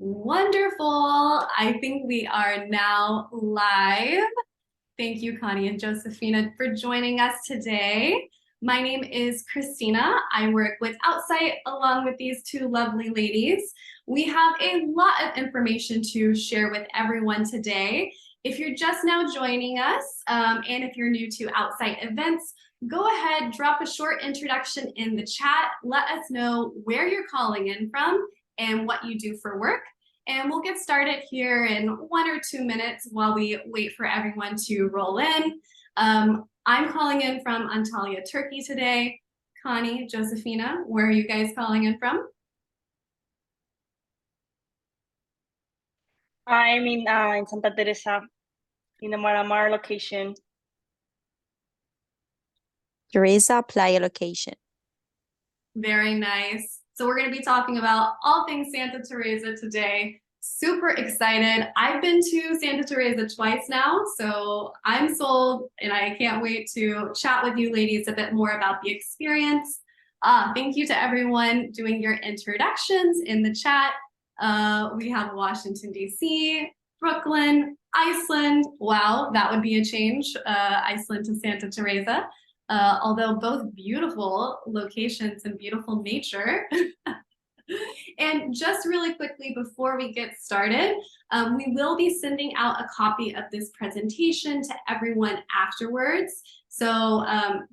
Wonderful. I think we are now live. Thank you, Connie and Josefina, for joining us today. My name is Christina. I work with Outsite along with these two lovely ladies. We have a lot of information to share with everyone today. If you're just now joining us, and if you're new to Outsite events, go ahead, drop a short introduction in the chat. Let us know where you're calling in from and what you do for work. And we'll get started here in 1 or 2 minutes while we wait for everyone to roll in. I'm calling in from Antalya, Turkey today. Connie, Josefina, where are you guys calling in from? I'm in Santa Teresa, in the Mar location. Teresa Playa location. Very nice. So we're going to be talking about all things Santa Teresa today. Super excited. I've been to Santa Teresa twice now, so I'm sold and I can't wait to chat with you ladies a bit more about the experience. Thank you to everyone doing your introductions in the chat. We have Washington, D.C., Brooklyn, Iceland. Wow, that would be a change, Iceland to Santa Teresa. Although both beautiful locations and beautiful nature. And just really quickly before we get started, we will be sending out a copy of this presentation to everyone afterwards. So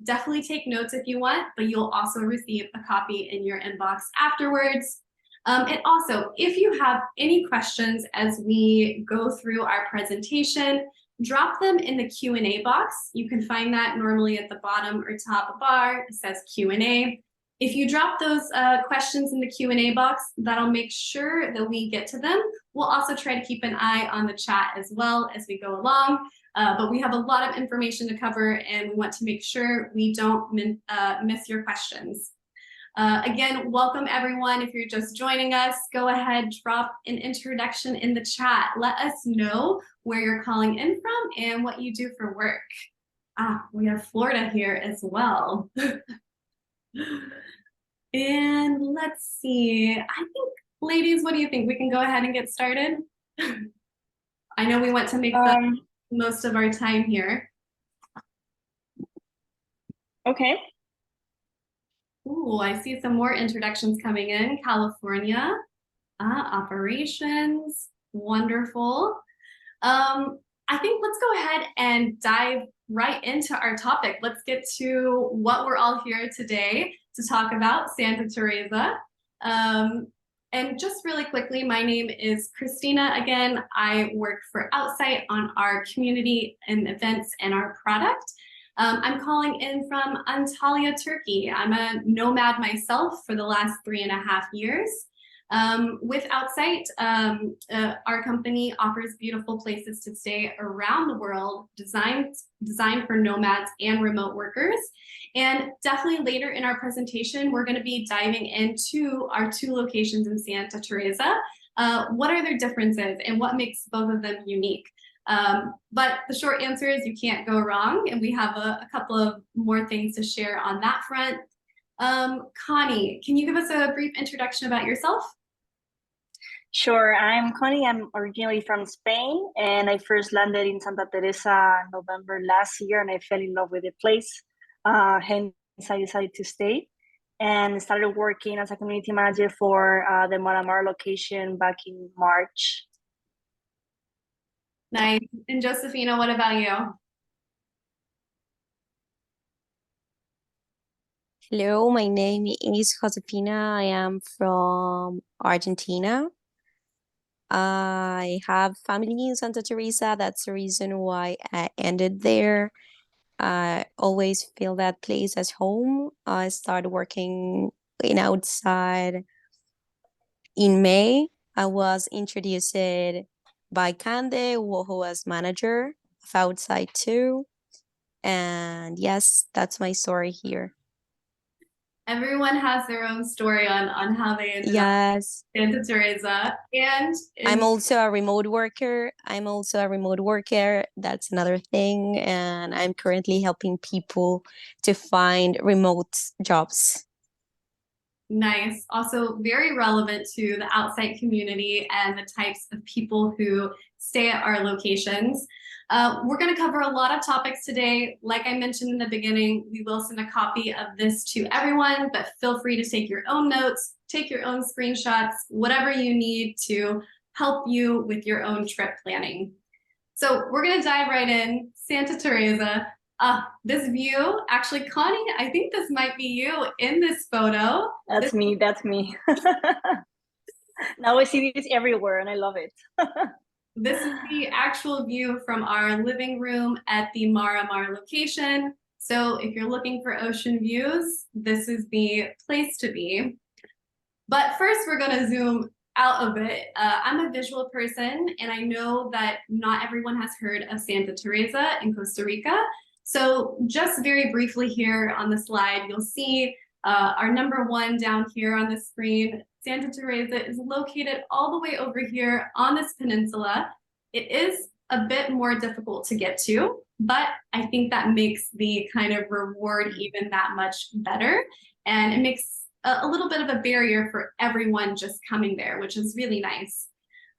definitely take notes if you want, but you'll also receive a copy in your inbox afterwards. And also, if you have any questions as we go through our presentation, drop them in the Q&A box. You can find that normally at the bottom or top bar. It says Q&A. If you drop those questions in the Q&A box, that'll make sure that we get to them. We'll also try to keep an eye on the chat as well as we go along. But we have a lot of information to cover and we want to make sure we don't miss your questions. Again, welcome everyone. If you're just joining us, go ahead, drop an introduction in the chat. Let us know where you're calling in from and what you do for work. We have Florida here as well. And let's see, I think, ladies, what do you think? We can go ahead and get started? I know we want to make the most of our time here. Okay. Ooh, I see some more introductions coming in. California, operations, wonderful. I think let's go ahead and dive right into our topic. Let's get to what we're all here today to talk about, Santa Teresa. And just really quickly, my name is Christina. Again, I work for Outsite on our community and events and our product. I'm calling in from Antalya, Turkey. I'm a nomad myself for the last 3.5 years. With Outsite, our company offers beautiful places to stay around the world, designed for nomads and remote workers. And definitely later in our presentation, we're going to be diving into our 2 locations in Santa Teresa. What are their differences and what makes both of them unique? But the short answer is you can't go wrong, and we have a couple of more things to share on that front. Connie, can you give us a brief introduction about yourself? Sure, I'm Connie. I'm originally from Spain, and I first landed in Santa Teresa in November last year, and I fell in love with the place. Hence, I decided to stay and started working as a community manager for the Mar location back in March. Nice. And Josefina, what about you? Hello, my name is Josefina. I am from Argentina. I have family in Santa Teresa. That's the reason why I ended there. I always feel that place as home. I started working in Outside in May. I was introduced by Cande, who was manager of Outside too. And yes, that's my story here. Everyone has their own story on how they ended up Yes. in Santa Teresa. And I'm also a remote worker. That's another thing. And I'm currently helping people to find remote jobs. Nice. Also very relevant to the Outsite community and the types of people who stay at our locations. We're going to cover a lot of topics today. Like I mentioned in the beginning, we will send a copy of this to everyone, but feel free to take your own notes, take your own screenshots, whatever you need to help you with your own trip planning. So we're going to dive right in. Santa Teresa. This view, actually, Connie, I think this might be you in this photo. That's me. Now I see this everywhere and I love it. This is the actual view from our living room at the Mara Mar location. So if you're looking for ocean views, this is the place to be. But first, we're going to zoom out a bit. I'm a visual person, and I know that not everyone has heard of Santa Teresa in Costa Rica. So just very briefly here on the slide, you'll see our number one down here on the screen. Santa Teresa is located all the way over here on this peninsula. It is a bit more difficult to get to, but I think that makes the kind of reward even that much better. And it makes a little bit of a barrier for everyone just coming there, which is really nice.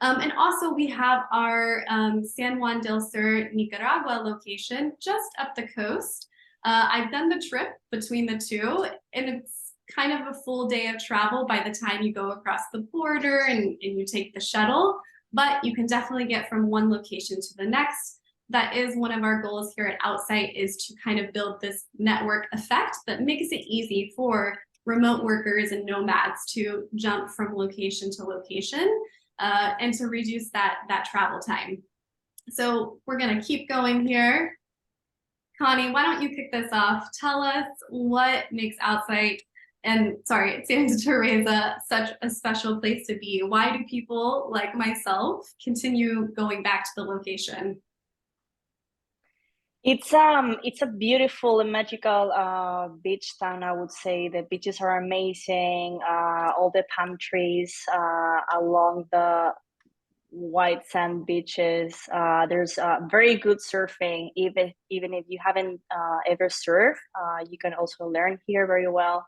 And also we have our San Juan del Sur, Nicaragua location just up the coast. I've done the trip between the two, and it's kind of a full day of travel by the time you go across the border and you take the shuttle, but you can definitely get from one location to the next. That is one of our goals here at Outsite, is to kind of build this network effect that makes it easy for remote workers and nomads to jump from location to location and to reduce that travel time. So we're gonna keep going here. Connie, why don't you kick this off? Tell us what makes Outsite Santa Teresa such a special place to be. Why do people like myself continue going back to the location? It's a beautiful and magical beach town, I would say. The beaches are amazing. All the palm trees along the white sand beaches. There's very good surfing. Even if you haven't ever surfed, you can also learn here very well.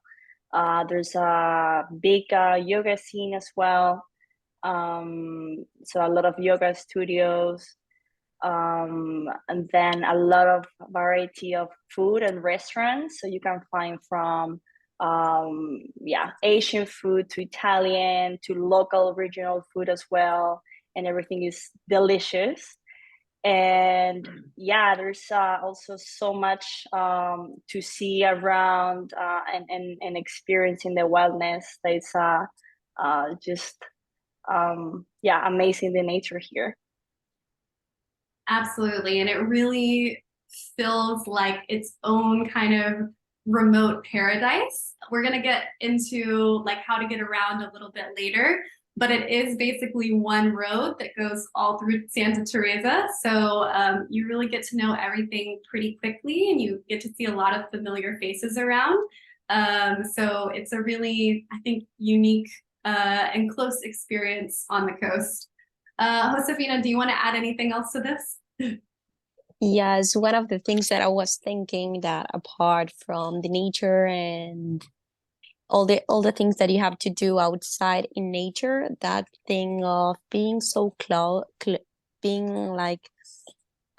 There's a big yoga scene as well. So a lot of yoga studios. And then a lot of variety of food and restaurants. So you can find from Asian food to Italian to local regional food as well. And everything is delicious. And yeah, there's also so much to see around and experiencing the wildness. That's just amazing, the nature here. Absolutely. And it really feels like its own kind of remote paradise. We're going to get into like how to get around a little bit later, but it is basically one road that goes all through Santa Teresa. So you really get to know everything pretty quickly, and you get to see a lot of familiar faces around. So it's a really, I think, unique and close experience on the coast. Josefina, do you want to add anything else to this? Yes, one of the things that I was thinking, that apart from the nature and all the things that you have to do outside in nature, that thing of being so being like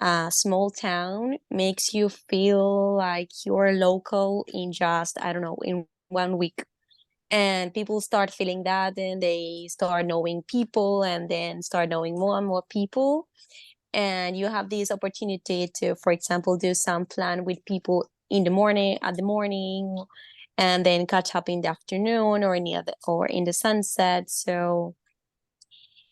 a small town makes you feel like you're local in just, I don't know, in 1 week. And people start feeling that, and they start knowing people, and then start knowing more and more people. And you have this opportunity to, for example, do some plan with people in the morning, and then catch up in the afternoon or in the sunset. So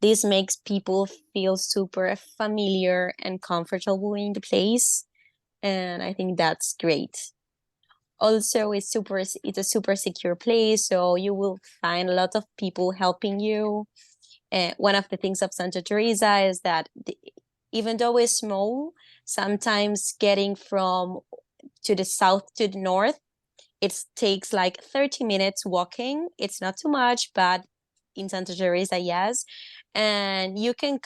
this makes people feel super familiar and comfortable in the place, and I think that's great. Also, it's a super secure place, so you will find a lot of people helping you. And one of the things of Santa Teresa is that even though it's small, sometimes getting from to the south to the north, it takes like 30 minutes walking. It's not too much, but in Santa Teresa, yes. And you can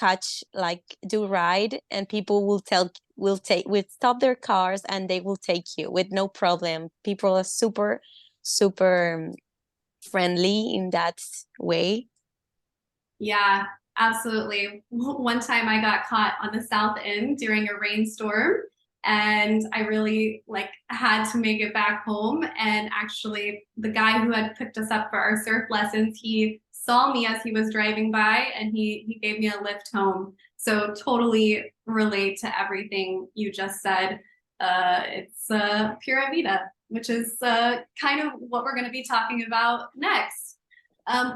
do ride, and people will stop their cars and they will take you with no problem. People are super, super friendly in that way. Yeah, absolutely. One time I got caught on the south end during a rainstorm and I really like had to make it back home. And actually the guy who had picked us up for our surf lessons, he saw me as he was driving by and he gave me a lift home. So totally relate to everything you just said. It's Pura Vida, which is kind of what we're going to be talking about next.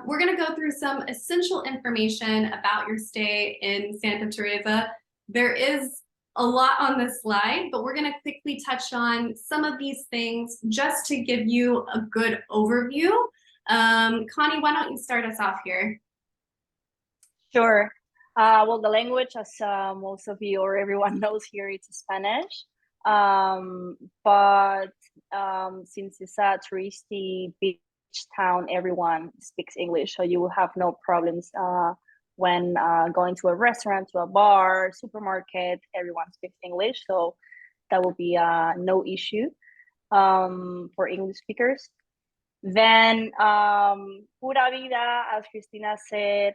We're going to go through some essential information about your stay in Santa Teresa. There is a lot on this slide, but we're going to quickly touch on some of these things just to give you a good overview. Connie, why don't you start us off here? Sure. Well, the language, as most of you or everyone knows here, it's Spanish. But since it's a touristy beach town, everyone speaks English, so you will have no problems when going to a restaurant, to a bar, supermarket. Everyone speaks English, so that will be no issue for English speakers. Then Pura Vida, as Cristina said,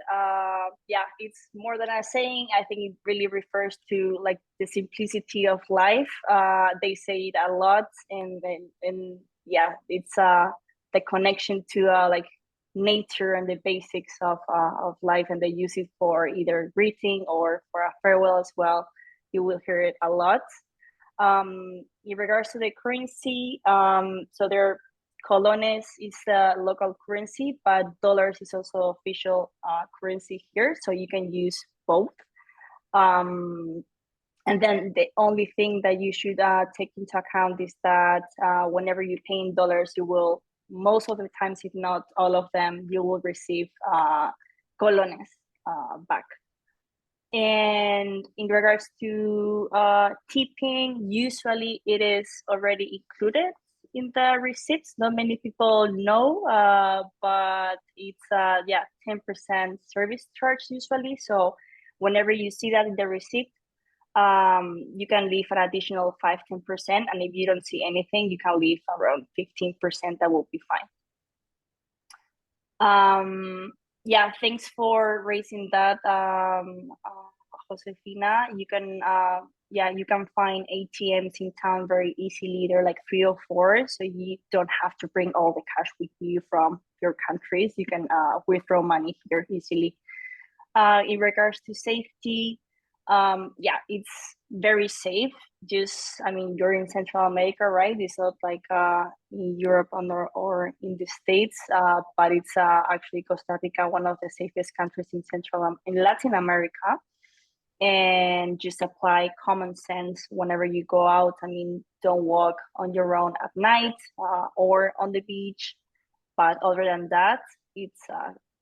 yeah, it's more than a saying. I think it really refers to like the simplicity of life. They say it a lot, and yeah, it's the connection to like nature and the basics of life, and they use it for either greeting or for a farewell as well. You will hear it a lot. In regards to the currency, so there. Colones is the local currency, but dollars is also official currency here, so you can use both. And then the only thing that you should take into account is that whenever you pay in dollars, you will, most of the times, if not all of them, you will receive colones back. And in regards to tipping, usually it is already included in the receipts. Not many people know, but it's yeah, 10% service charge usually. So whenever you see that in the receipt, you can leave an additional 5-10%, and if you don't see anything, you can leave around 15%. That will be fine. Yeah, thanks for raising that, Josefina. You can yeah, you can find ATMs in town very easily. They're like 3 or 4, so you don't have to bring all the cash with you from your countries. You can withdraw money here easily. In regards to safety, yeah, it's very safe. Just, I mean, you're in Central America, right? It's not like in Europe or in the States, but it's actually Costa Rica, one of the safest countries in Latin America. And just apply common sense whenever you go out. I mean, don't walk on your own at night or on the beach. But other than that, it's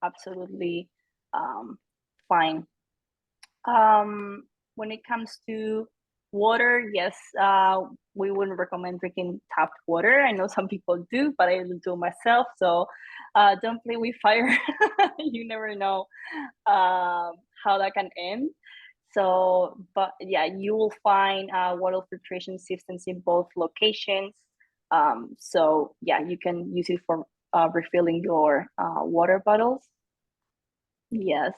absolutely fine. When it comes to water, yes, we wouldn't recommend drinking tapped water. I know some people do, but I don't do myself. So don't play with fire. You never know how that can end. So, but yeah, you will find water filtration systems in both locations. So yeah, you can use it for refilling your water bottles. Yes.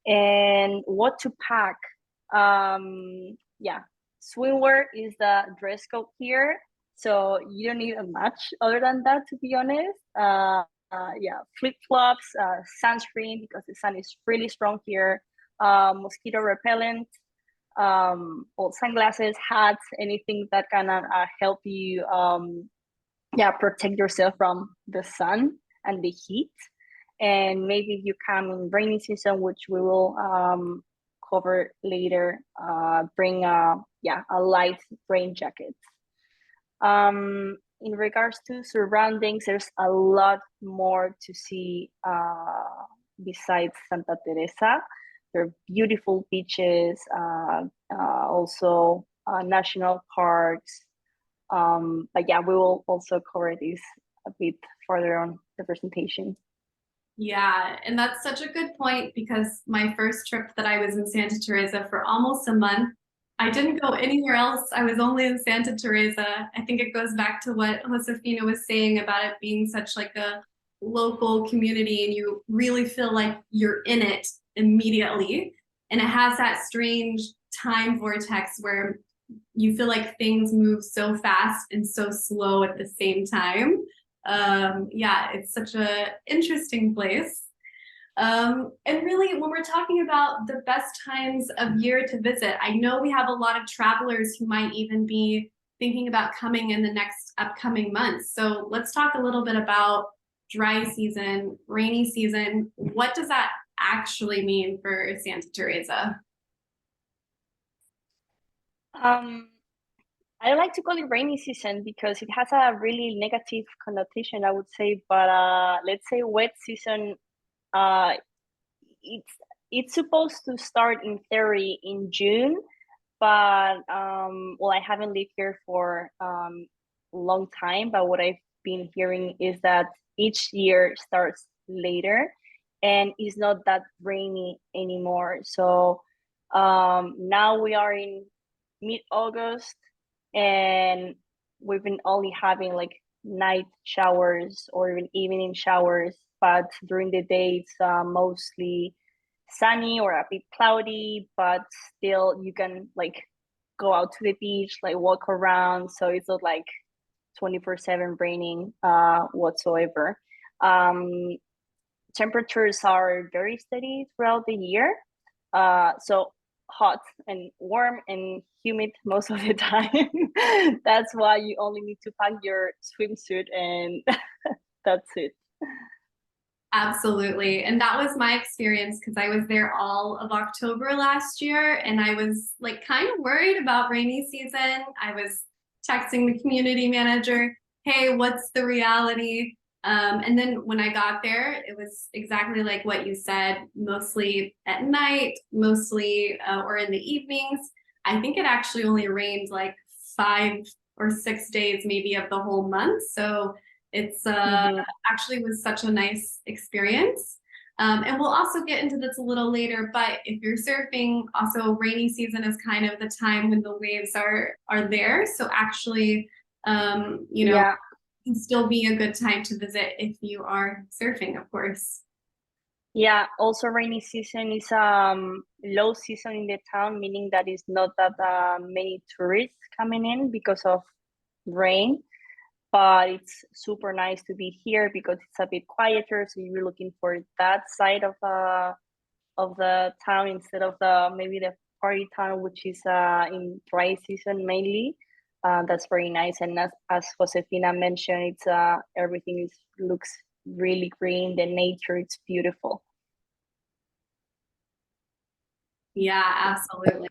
And what to pack? Yeah, swimwear is the dress code here. So you don't need much other than that, to be honest. Yeah, flip-flops, sunscreen, because the sun is really strong here. Mosquito repellent, sunglasses, hats, anything that can help you yeah, protect yourself from the sun and the heat. And maybe if you come in rainy season, which we will cover later, bring yeah, a light rain jacket. In regards to surroundings, there's a lot more to see besides Santa Teresa. There are beautiful beaches, also national parks. But yeah, we will also cover this a bit further on the presentation. Yeah, and that's such a good point because my first trip that I was in Santa Teresa for almost a month, I didn't go anywhere else. I was only in Santa Teresa. I think it goes back to what Josefina was saying about it being such like a local community and you really feel like you're in it immediately. And it has that strange time vortex where you feel like things move so fast and so slow at the same time. Yeah, it's such a interesting place. And really, when we're talking about the best times of year to visit, I know we have a lot of travelers who might even be thinking about coming in the next upcoming months. So let's talk a little bit about dry season, rainy season. What does that actually mean for Santa Teresa? I like to call it rainy season because it has a really negative connotation, I would say. But let's say wet season. Uh, it's it's supposed to start in theory in June, but well, I haven't lived here for a long time. But what I've been hearing is that each year starts later, and it's not that rainy anymore. So now we are in mid-August, and we've been only having like night showers or even evening showers, but during the day it's mostly sunny or a bit cloudy, but still you can like go out to the beach, like walk around, so it's not like 24/7 raining whatsoever. um Temperatures are very steady throughout the year, so hot and warm and humid most of the time. That's why you only need to pack your swimsuit and that's it. Absolutely. And that was my experience because I was there all of October last year and I was like kind of worried about rainy season. I was texting the community manager, hey, what's the reality? And then when I got there, it was exactly like what you said, mostly at night, mostly or in the evenings. I think it actually only rained like 5 or 6 days maybe of the whole month. So it's Mhm. actually was such a nice experience. And we'll also get into this a little later, but if you're surfing, also rainy season is kind of the time when the waves are there. So actually, Yeah. can still be a good time to visit if you are surfing, of course. Yeah, also rainy season is low season in the town, meaning that it's not that many tourists coming in because of rain. But it's super nice to be here because it's a bit quieter. So you're looking for that side of the town instead of the maybe the party town, which is in dry season mainly. That's very nice. And as Josefina mentioned, it's everything is looks really green. The nature, it's beautiful. Yeah, absolutely.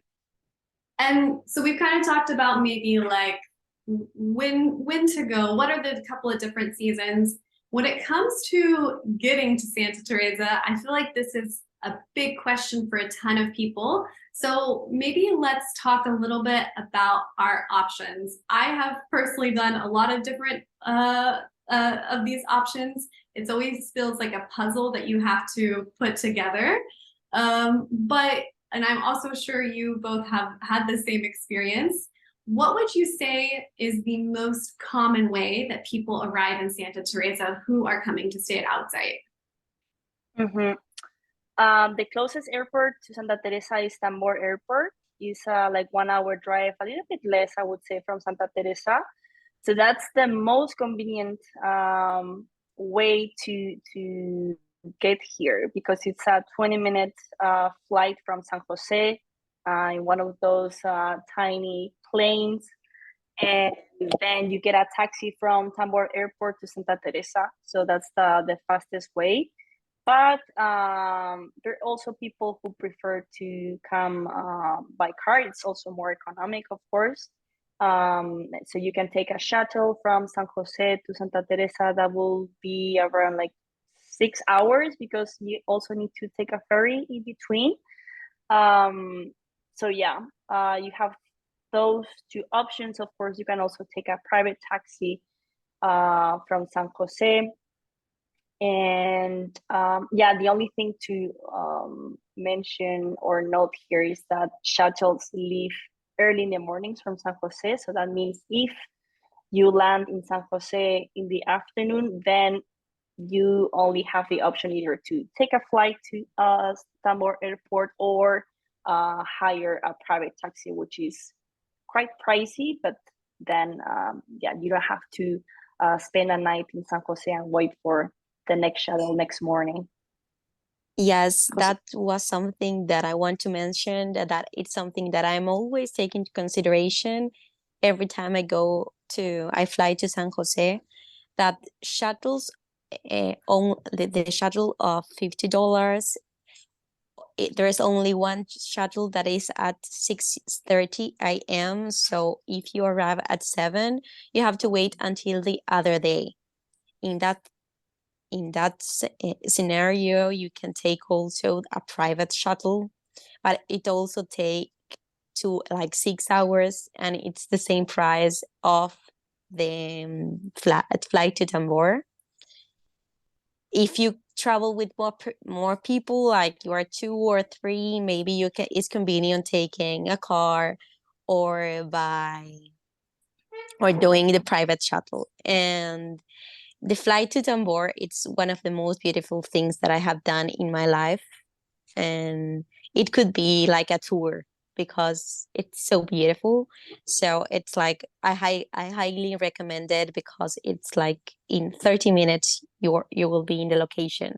And so we've kind of talked about maybe like when to go. What are the couple of different seasons? When it comes to getting to Santa Teresa, I feel like this is a big question for a ton of people. So maybe let's talk a little bit about our options. I have personally done a lot of different of these options. It always feels like a puzzle that you have to put together. But and I'm also sure you both have had the same experience. What would you say is the most common way that people arrive in Santa Teresa who are coming to stay at Outsite? Mm-hmm. The closest airport to Santa Teresa is Tambor Airport. It's like 1 hour drive, a little bit less, I would say, from Santa Teresa. So that's the most convenient way to get here because it's a 20-minute flight from San Jose in one of those tiny planes. And then you get a taxi from Tambor Airport to Santa Teresa. So that's the fastest way. But there are also people who prefer to come by car. It's also more economic, of course. So you can take a shuttle from San Jose to Santa Teresa. That will be around like 6 hours because you also need to take a ferry in between. So yeah, you have those two options. Of course, you can also take a private taxi from San Jose. And yeah, the only thing to mention or note here is that shuttles leave early in the mornings from San Jose. So that means if you land in San Jose in the afternoon, then you only have the option either to take a flight to Tambor Airport or hire a private taxi, which is quite pricey, but then yeah, you don't have to spend a night in San Jose and wait for the next shuttle next morning. Yes, 'Cause- that was something that I want to mention, that it's something that I'm always taking into consideration every time I fly to San Jose, that shuttles on the shuttle of $50, there is only one shuttle that is at 6:30 a.m. So if you arrive at 7, you have to wait until the other day. In that scenario, you can take also a private shuttle, but it also take to like 6 hours, and it's the same price of the flight to Tambor. If you travel with more people, like you are 2 or 3, maybe it's convenient taking a car or doing the private shuttle. And the flight to Tambor, it's one of the most beautiful things that I have done in my life. And it could be like a tour because it's so beautiful. So it's like I highly recommend it because it's like in 30 minutes you will be in the location.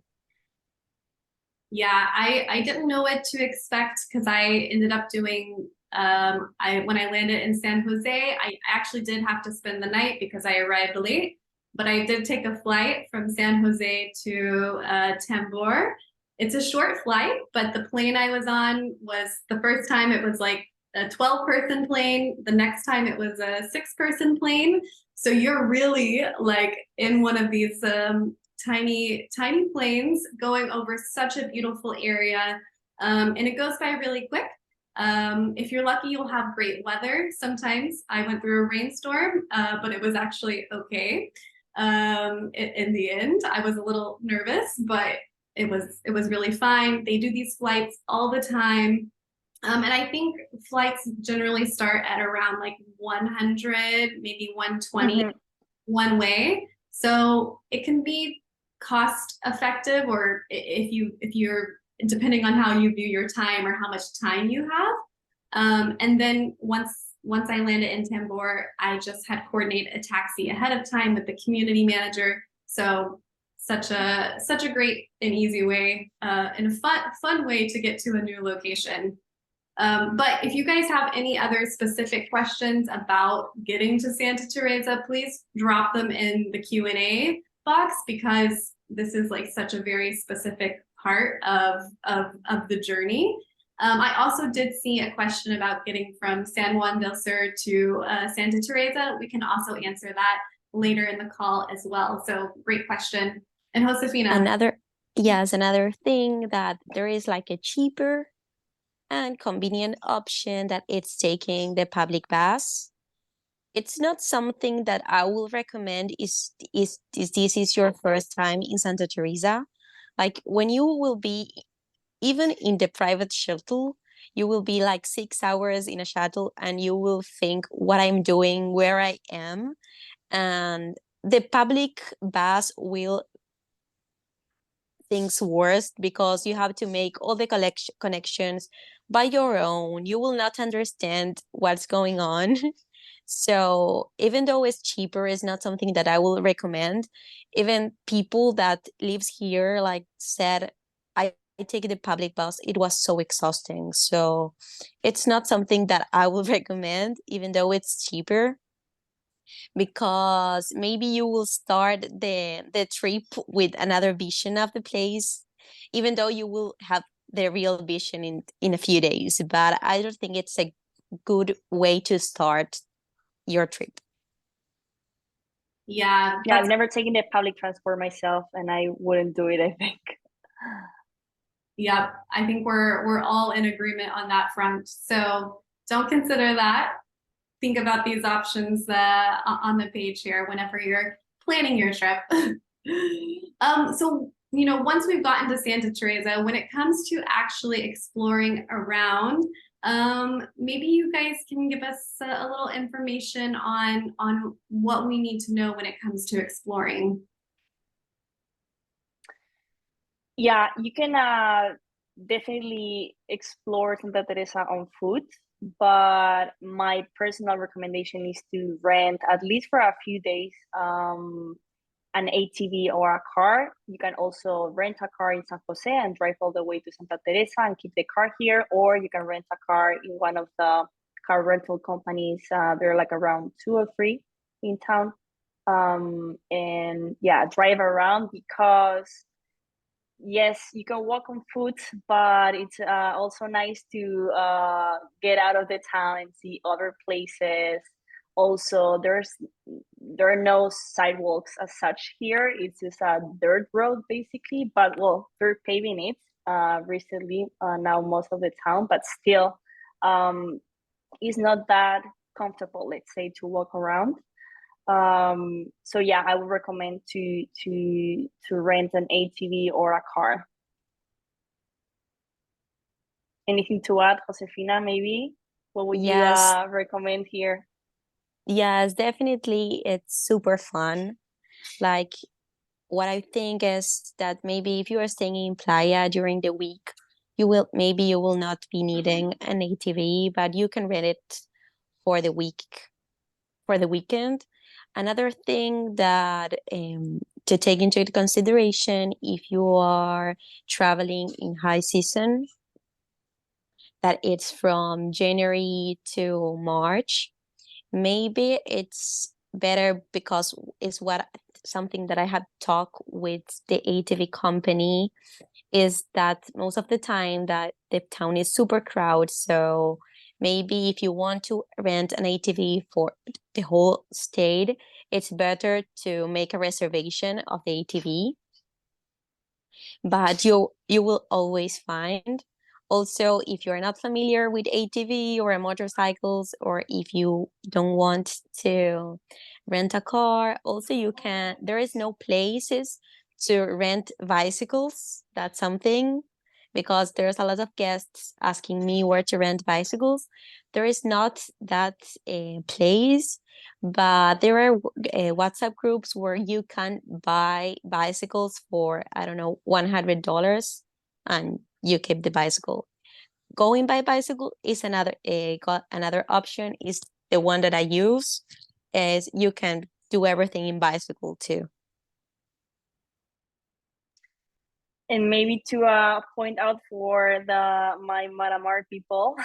Yeah, I didn't know what to expect because I ended up doing when I landed in San Jose, I actually did have to spend the night because I arrived late, but I did take a flight from San Jose to Tambor. It's a short flight, but the plane I was on was the first time it was like a 12-person plane. The next time it was a 6-person plane. So you're really like in one of these tiny planes going over such a beautiful area, and it goes by really quick. If you're lucky, you'll have great weather. Sometimes I went through a rainstorm, but it was actually okay. In the end, I was a little nervous, but it was really fine. They do these flights all the time. And I think flights generally start at around like 100, maybe 120 one way. So it can be cost effective, or if you're depending on how you view your time or how much time you have. And then once I landed in Tambor, I just had coordinated a taxi ahead of time with the community manager. So such a great and easy way, and a fun way to get to a new location. But if you guys have any other specific questions about getting to Santa Teresa, please drop them in the Q&A box, because this is like such a very specific part of the journey. I also did see a question about getting from San Juan del Sur to Santa Teresa. We can also answer that later in the call as well. So great question. And Josefina. Another thing, that there is like a cheaper and convenient option, that it's taking the public bus. It's not something that I will recommend is this is your first time in Santa Teresa. Like when you will be even in the private shuttle, you will be like 6 hours in a shuttle and you will think what I'm doing, where I am. And the public bus will things worse because you have to make all the connections by your own. You will not understand what's going on. So even though it's cheaper, it's not something that I will recommend. Even people that lives here like said, I take the public bus, it was so exhausting. So it's not something that I will recommend, even though it's cheaper, because maybe you will start the trip with another vision of the place, even though you will have the real vision in a few days. But I don't think it's a good way to start your trip. Yeah, I've never taken the public transport myself, and I wouldn't do it, I think. Yep, I think we're all in agreement on that front. So don't consider that. Think about these options on the page here whenever you're planning your trip. So once we've gotten to Santa Teresa, when it comes to actually exploring around, maybe you guys can give us a little information on what we need to know when it comes to exploring. Yeah, you can definitely explore Santa Teresa on foot, but my personal recommendation is to rent at least for a few days an ATV or a car. You can also rent a car in San Jose and drive all the way to Santa Teresa and keep the car here, or you can rent a car in one of the car rental companies. There are like around two or three in town. And yeah, drive around because yes, you can walk on foot, but it's also nice to get out of the town and see other places. Also, there are no sidewalks as such here. It's just a dirt road basically, but well, they're paving it recently now most of the town, but still, um, it's not that comfortable, let's say, to walk around. So yeah, I would recommend to rent an ATV or a car. Anything to add, Josefina, maybe? What would you Yes, recommend here? yes, definitely. It's super fun. Like, what I think is that maybe if you are staying in Playa during the week, you will not be needing an ATV, but you can rent it for the week for the weekend. Another thing that to take into consideration if you are traveling in high season, that it's from January to March, maybe it's better because it's what something that I had talked with the ATV company is that most of the time that the town is super crowded. So maybe if you want to rent an ATV for the whole state, it's better to make a reservation of the ATV, but you will always find. Also, if you're not familiar with ATV or motorcycles, or if you don't want to rent a car, also you can, there is no places to rent bicycles. That's something, because there's a lot of guests asking me where to rent bicycles. There is not that place, but there are WhatsApp groups where you can buy bicycles for, I don't know, $100, and you keep the bicycle. Going by bicycle is another option. Is the one that I use. Is you can do everything in bicycle too. And maybe to point out for the my Maramar people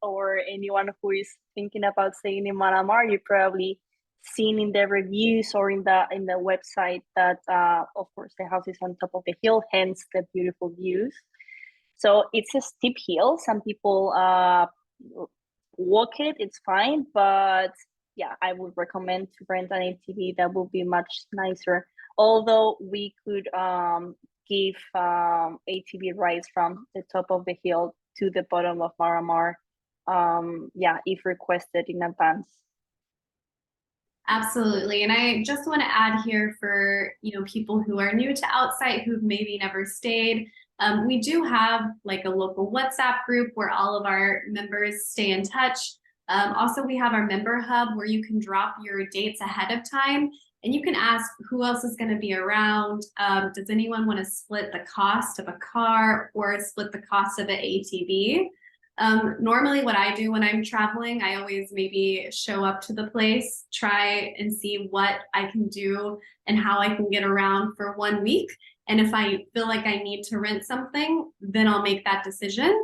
or anyone who is thinking about staying in Maramar, you probably seen in the reviews or in the website that of course the house is on top of the hill, hence the beautiful views. So it's a steep hill. Some people walk it, it's fine, but yeah, I would recommend to rent an ATV. That would be much nicer. Although we could give ATV rides from the top of the hill to the bottom of Maramar, yeah, if requested in advance. Absolutely. And I just want to add here for, people who are new to Outsite who've maybe never stayed. We do have like a local WhatsApp group where all of our members stay in touch. Also, we have our member hub where you can drop your dates ahead of time and you can ask who else is going to be around. Does anyone want to split the cost of a car or split the cost of an ATV? Normally what I do when I'm traveling, I always maybe show up to the place, try and see what I can do and how I can get around for 1 week. And if I feel like I need to rent something, then I'll make that decision.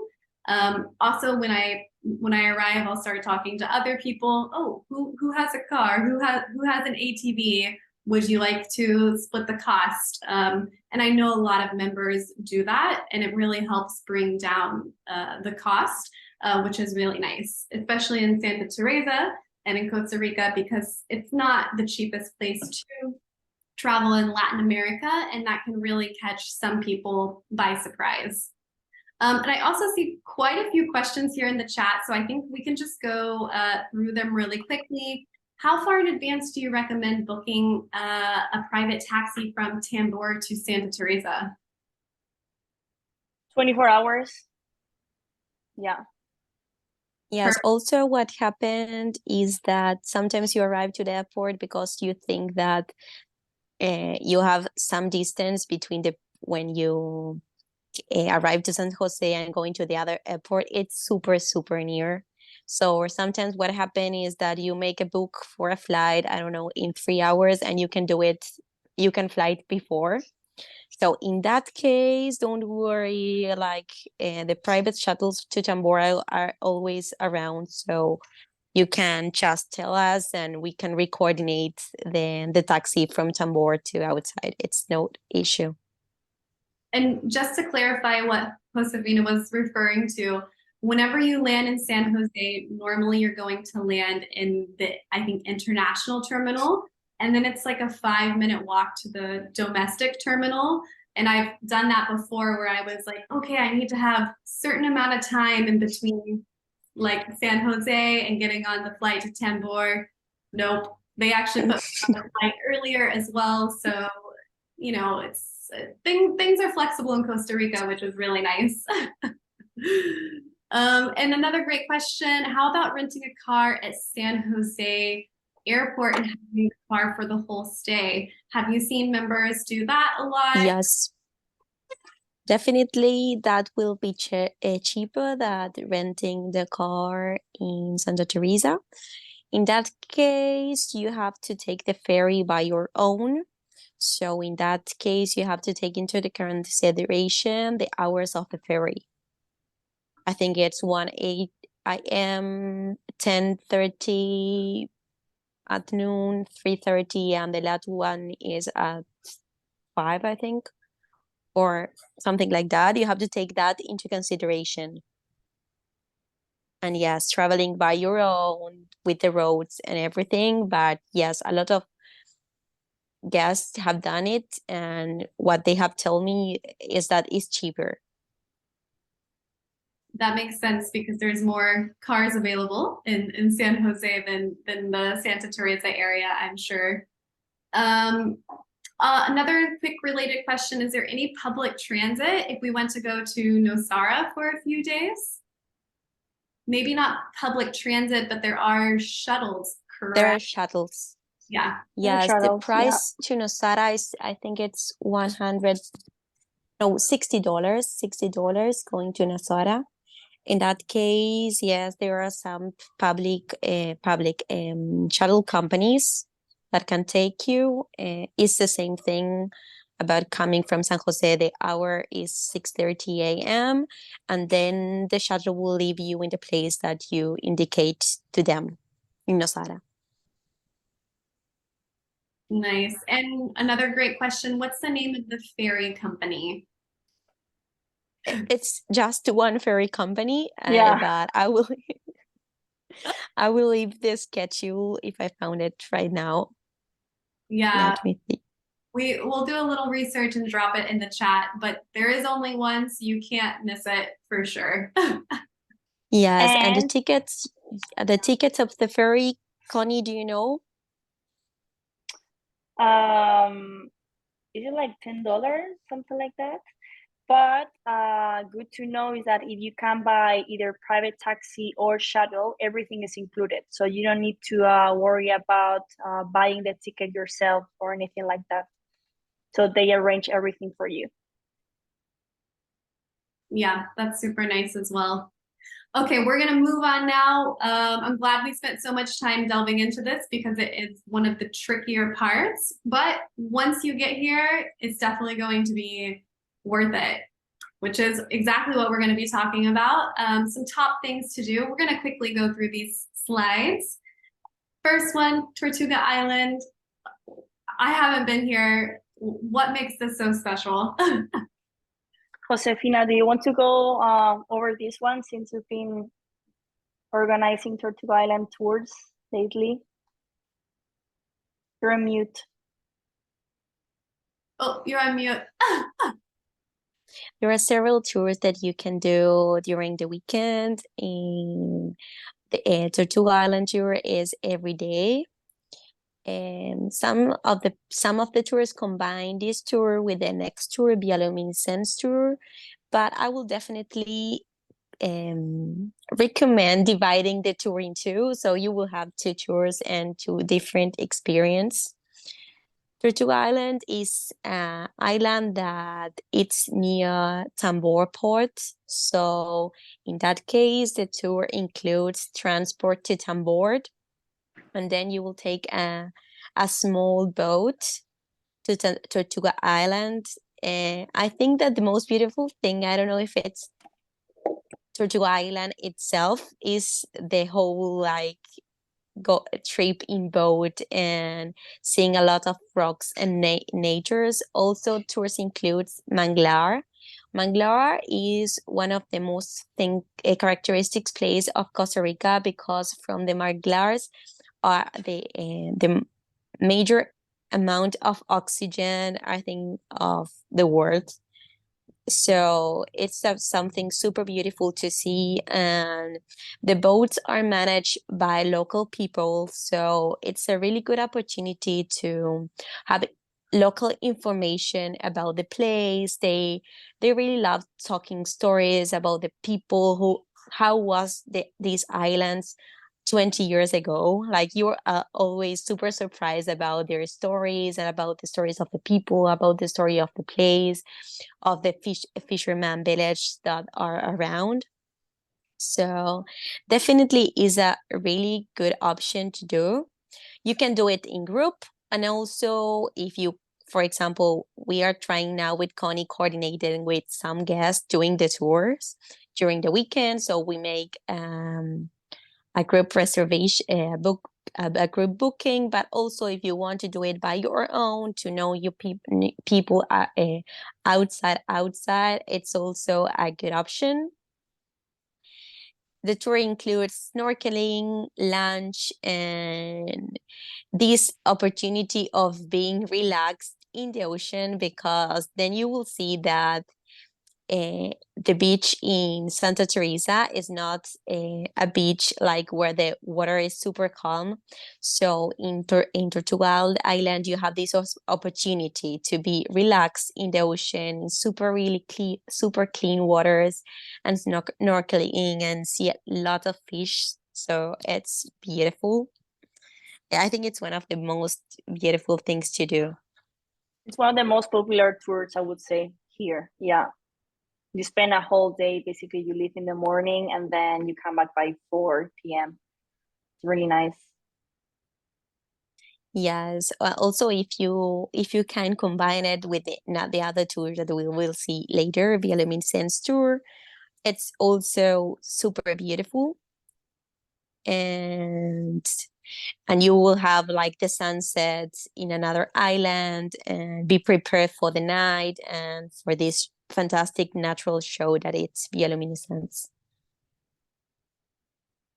Also, when I arrive, I'll start talking to other people. Oh, who has a car? Who has an ATV? Would you like to split the cost? And I know a lot of members do that, and it really helps bring down the cost, which is really nice, especially in Santa Teresa and in Costa Rica, because it's not the cheapest place to travel in Latin America, and that can really catch some people by surprise. And I also see quite a few questions here in the chat, so I think we can just go through them really quickly. How far in advance do you recommend booking a private taxi from Tambor to Santa Teresa? 24 hours. Yeah. Yes, also what happened is that sometimes you arrive to the airport because you think that you have some distance between the when you arrive to San Jose and going to the other airport, it's super, super near. So sometimes what happens is that you make a book for a flight, I don't know, in 3 hours, and you can do it, you can fly it before. So in that case, don't worry, like the private shuttles to Tambora are always around. So you can just tell us and we can recoordinate the taxi from Tambor to Outside. It's no issue. And just to clarify what Josefina was referring to, whenever you land in San Jose, normally you're going to land in the, I think, international terminal. And then it's like a 5-minute walk to the domestic terminal. And I've done that before where I was like, okay, I need to have certain amount of time in between like San Jose and getting on the flight to Tambor. Nope. They actually put me on the flight earlier as well. So, you know, it's things are flexible in Costa Rica, which is really nice. And another great question, how about renting a car at San Jose Airport and having a car for the whole stay? Have you seen members do that a lot? Yes. Definitely, that will be cheaper than renting the car in Santa Teresa. In that case, you have to take the ferry by your own. So in that case, you have to take into the consideration the hours of the ferry. I think it's 1:08 a.m., 10:30 at noon, 3:30, and the last one is at 5, I think, or something like that. You have to take that into consideration. And yes, traveling by your own with the roads and everything. But yes, a lot of guests have done it, and what they have told me is that it's cheaper. That makes sense because there's more cars available in San Jose than the Santa Teresa area, I'm sure. Another quick related question, is there any public transit if we went to go to Nosara for a few days? Maybe not public transit, but there are shuttles, correct? There are shuttles. Yeah. Yes, shuttles, the price to Nosara is, I think it's $60 going to Nosara. In that case, yes, there are some public shuttle companies that can take you. It's the same thing about coming from San Jose. The hour is 6:30 a.m. and then the shuttle will leave you in the place that you indicate to them in Nosara. Nice. And another great question, what's the name of the ferry company? It's just one ferry company, Yeah. but I will leave the schedule if I found it right now. Yeah, Let me see. we will do a little research and drop it in the chat, but there is only one, so you can't miss it for sure. Yes, and the And tickets of the ferry, Connie, do you know? is it like $10, something like that? But good to know is that if you can buy either private taxi or shuttle, everything is included. So you don't need to worry about buying the ticket yourself or anything like that. So they arrange everything for you. Yeah, that's super nice as well. Okay, we're gonna move on now. I'm glad we spent so much time delving into this because it is one of the trickier parts, but once you get here, it's definitely going to be worth it, which is exactly what we're gonna be talking about. Some top things to do. We're gonna quickly go through these slides. First one, Tortuga Island. I haven't been here. What makes this so special? Josefina, do you want to go over this one since you've been organizing Tortuga Island tours lately? You're on mute. Oh, you're on mute. There are several tours that you can do during the weekend. In the Tortuga Island tour is every day. And some of the tours combine this tour with the next tour, bioluminescence tour. But I will definitely recommend dividing the tour in two, so you will have two tours and two different experience. Tortuga Island is an island that it's near Tambor Port. So in that case, the tour includes transport to Tambor, and then you will take a small boat to Tortuga Island. And I think that the most beautiful thing, I don't know if it's Tortuga Island itself, is the whole like go trip in boat and seeing a lot of rocks and natures. Also, tours includes Manglar. Manglar is one of the most characteristic place of Costa Rica because from the manglars are the major amount of oxygen I think of the world. So it's something super beautiful to see, and the boats are managed by local people. So it's a really good opportunity to have local information about the place. They really love talking stories about the people who how was these islands 20 years ago. Like you're always super surprised about their stories and about the stories of the people, about the story of the place, of the fisherman village that are around. So definitely is a really good option to do. You can do it in group, and also if you, for example, we are trying now with Connie coordinating with some guests doing the tours during the weekend. So we make a group reservation book a group booking, but also if you want to do it by your own to know your people outside, it's also a good option. The tour includes snorkeling, lunch, and this opportunity of being relaxed in the ocean, because then you will see that the beach in Santa Teresa is not a beach like where the water is super calm. So in Tortuga Island, you have this opportunity to be relaxed in the ocean, in super clean waters, and snorkeling and see a lot of fish. So it's beautiful. I think it's one of the most beautiful things to do. It's one of the most popular tours, I would say, here. Yeah. You spend a whole day, basically you leave in the morning and then you come back by 4 p.m. It's really nice. Yes. Also, if you can combine it with not the other tour that we will see later, Bioluminescence tour, it's also super beautiful, and you will have like the sunset in another island and be prepared for the night and for this fantastic natural show that it's Bioluminescence.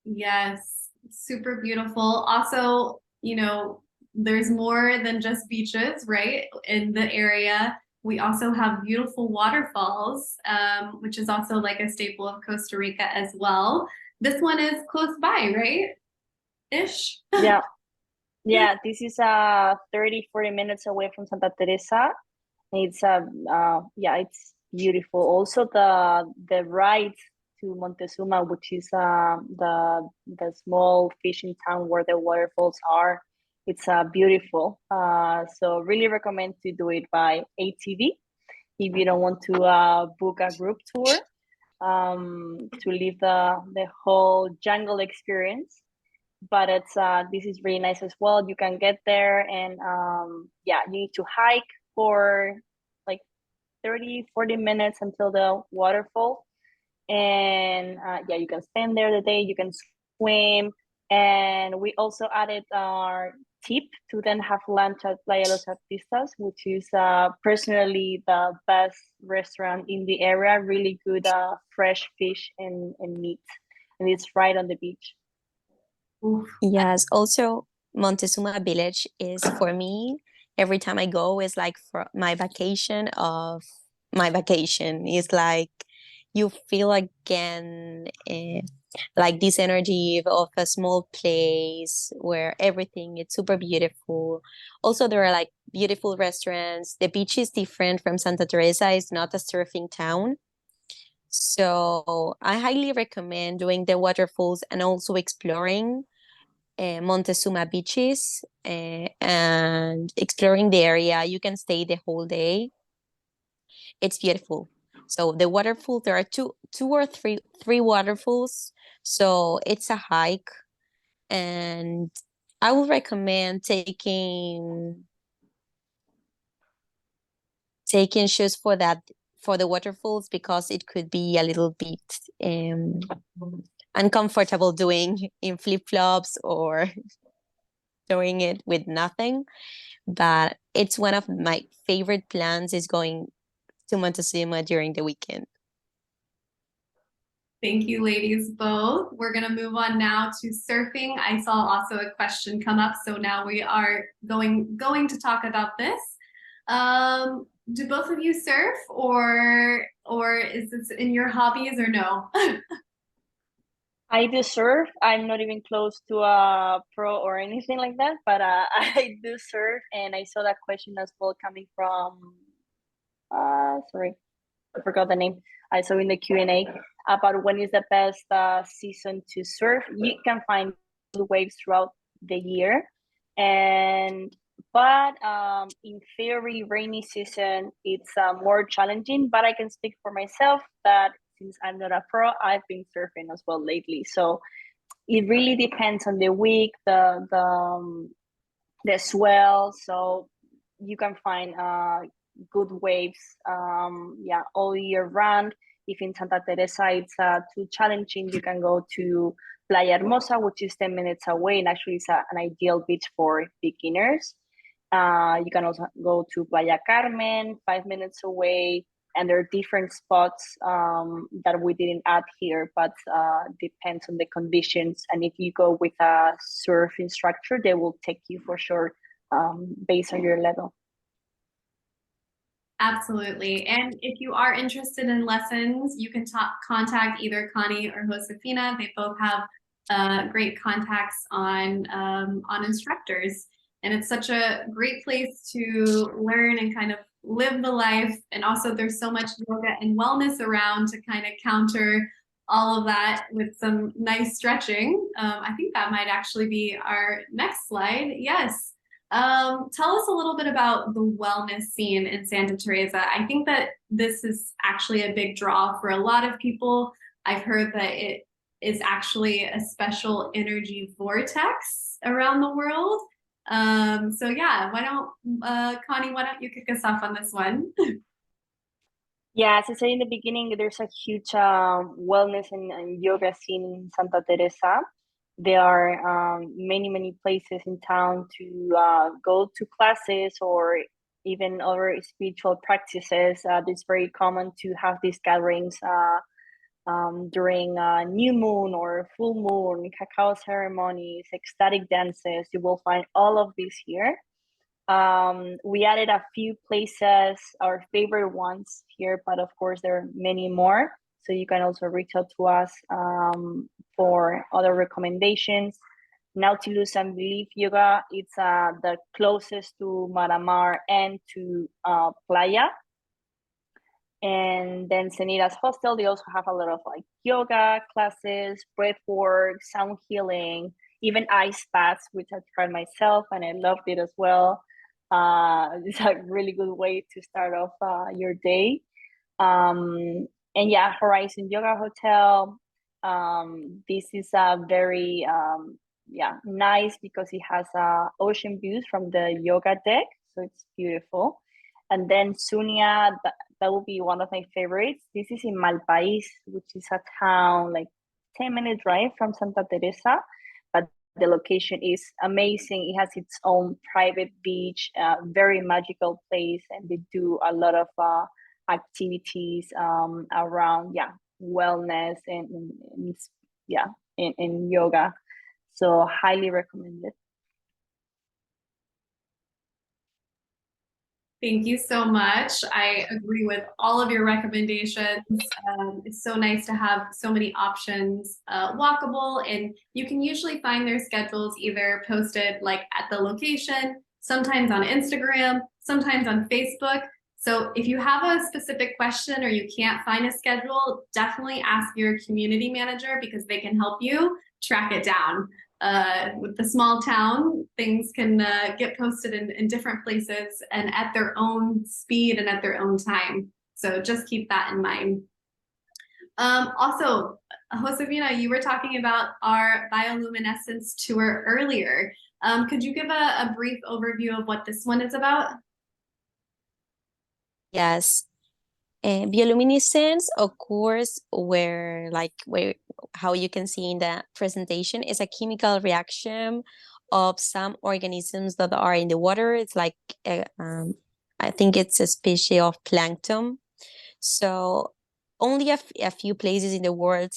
Yes, super beautiful. Also, there's more than just beaches, right? In the area, we also have beautiful waterfalls, which is also like a staple of Costa Rica as well. This one is close by, right? Ish. Yeah. Yeah, this is 30-40 minutes away from Santa Teresa. It's yeah, it's beautiful. Also the ride to Montezuma, which is the small fishing town where the waterfalls are. It's beautiful. So really recommend to do it by ATV if you don't want to book a group tour to live the whole jungle experience. But it's this is really nice as well. You can get there and yeah, you need to hike for like 30-40 minutes until the waterfall, and yeah, you can spend there the day, you can swim, and we also added our tip to then have lunch at Playa Los Artistas, which is personally the best restaurant in the area. Really good fresh fish and meat, and it's right on the beach. Oof. Yes, also Montezuma Village is for me, every time I go is like for my vacation of my vacation. It's like you feel again like this energy of a small place where everything is super beautiful. Also, there are like beautiful restaurants. The beach is different from Santa Teresa. It's not a surfing town. So I highly recommend doing the waterfalls and also exploring Montezuma beaches and exploring the area. You can stay the whole day. It's beautiful. So the waterfall, there are two or three waterfalls. So it's a hike, and I would recommend taking shoes for that, for the waterfalls, because it could be a little bit uncomfortable doing in flip-flops or doing it with nothing. But it's one of my favorite plans is going to Montezuma during the weekend. Thank you, ladies, both. We're gonna move on now to surfing. I saw also a question come up, so now we are going to talk about this. Do both of you surf, or is this in your hobbies, or no? I do surf. I'm not even close to a pro or anything like that, but I do surf, and I saw that question as well coming from sorry, I forgot the name. I saw in the Q&A about when is the best season to surf. You can find good waves throughout the year, and but in theory, rainy season it's more challenging. But I can speak for myself that since I'm not a pro, I've been surfing as well lately. So it really depends on the week, the swell. So you can find good waves, yeah, all year round. If in Santa Teresa it's too challenging, you can go to Playa Hermosa, which is 10 minutes away, and actually it's an ideal beach for beginners. You can also go to Playa Carmen, 5 minutes away, and there are different spots that we didn't add here, but depends on the conditions. And if you go with a surf instructor, they will take you for sure based on your level. Absolutely. And if you are interested in lessons, you can contact either Connie or Josefina. They both have great contacts on instructors. And it's such a great place to learn and kind of live the life. And also there's so much yoga and wellness around to kind of counter all of that with some nice stretching. I think that might actually be our next slide. Yes. Tell us a little bit about the wellness scene in Santa Teresa. I think that this is actually a big draw for a lot of people. I've heard that it is actually a special energy vortex around the world. So yeah, Connie, why don't you kick us off on this one? Yeah, as I said in the beginning, there's a huge wellness and yoga scene in Santa Teresa. There are many places in town to go to classes or even other spiritual practices. It's very common to have these gatherings during new moon or full moon, cacao ceremonies, ecstatic dances. You will find all of this here. We added a few places, our favorite ones here, but of course there are many more. So you can also reach out to us for other recommendations. Nautilus and Belief Yoga, it's the closest to Maramar and to Playa. And then Cenidas Hostel, they also have a lot of like yoga classes, breath work, sound healing, even ice baths, which I tried myself and I loved it as well. It's a really good way to start off your day. And yeah, Horizon Yoga Hotel. This is a very nice because it has ocean views from the yoga deck, so it's beautiful. And then Sunia, that will be one of my favorites. This is in Malpais, which is a town like 10-minute drive from Santa Teresa, but the location is amazing. It has its own private beach, very magical place, and they do a lot of activities around wellness and in yoga. So highly recommended. Thank you so much. I agree with all of your recommendations. It's so nice to have so many options, walkable, and you can usually find their schedules either posted like at the location, sometimes on Instagram, sometimes on Facebook. So if you have a specific question or you can't find a schedule, definitely ask your community manager because they can help you track it down. with the small town, things can get posted in different places and at their own speed and at their own time. So just keep that in mind. Also, Josefina, you were talking about our bioluminescence tour earlier. Could you give a brief overview of what this one is about? Yes. Bioluminescence occurs where how you can see in the presentation is a chemical reaction of some organisms that are in the water. It's like I think it's a species of plankton. So only a few places in the world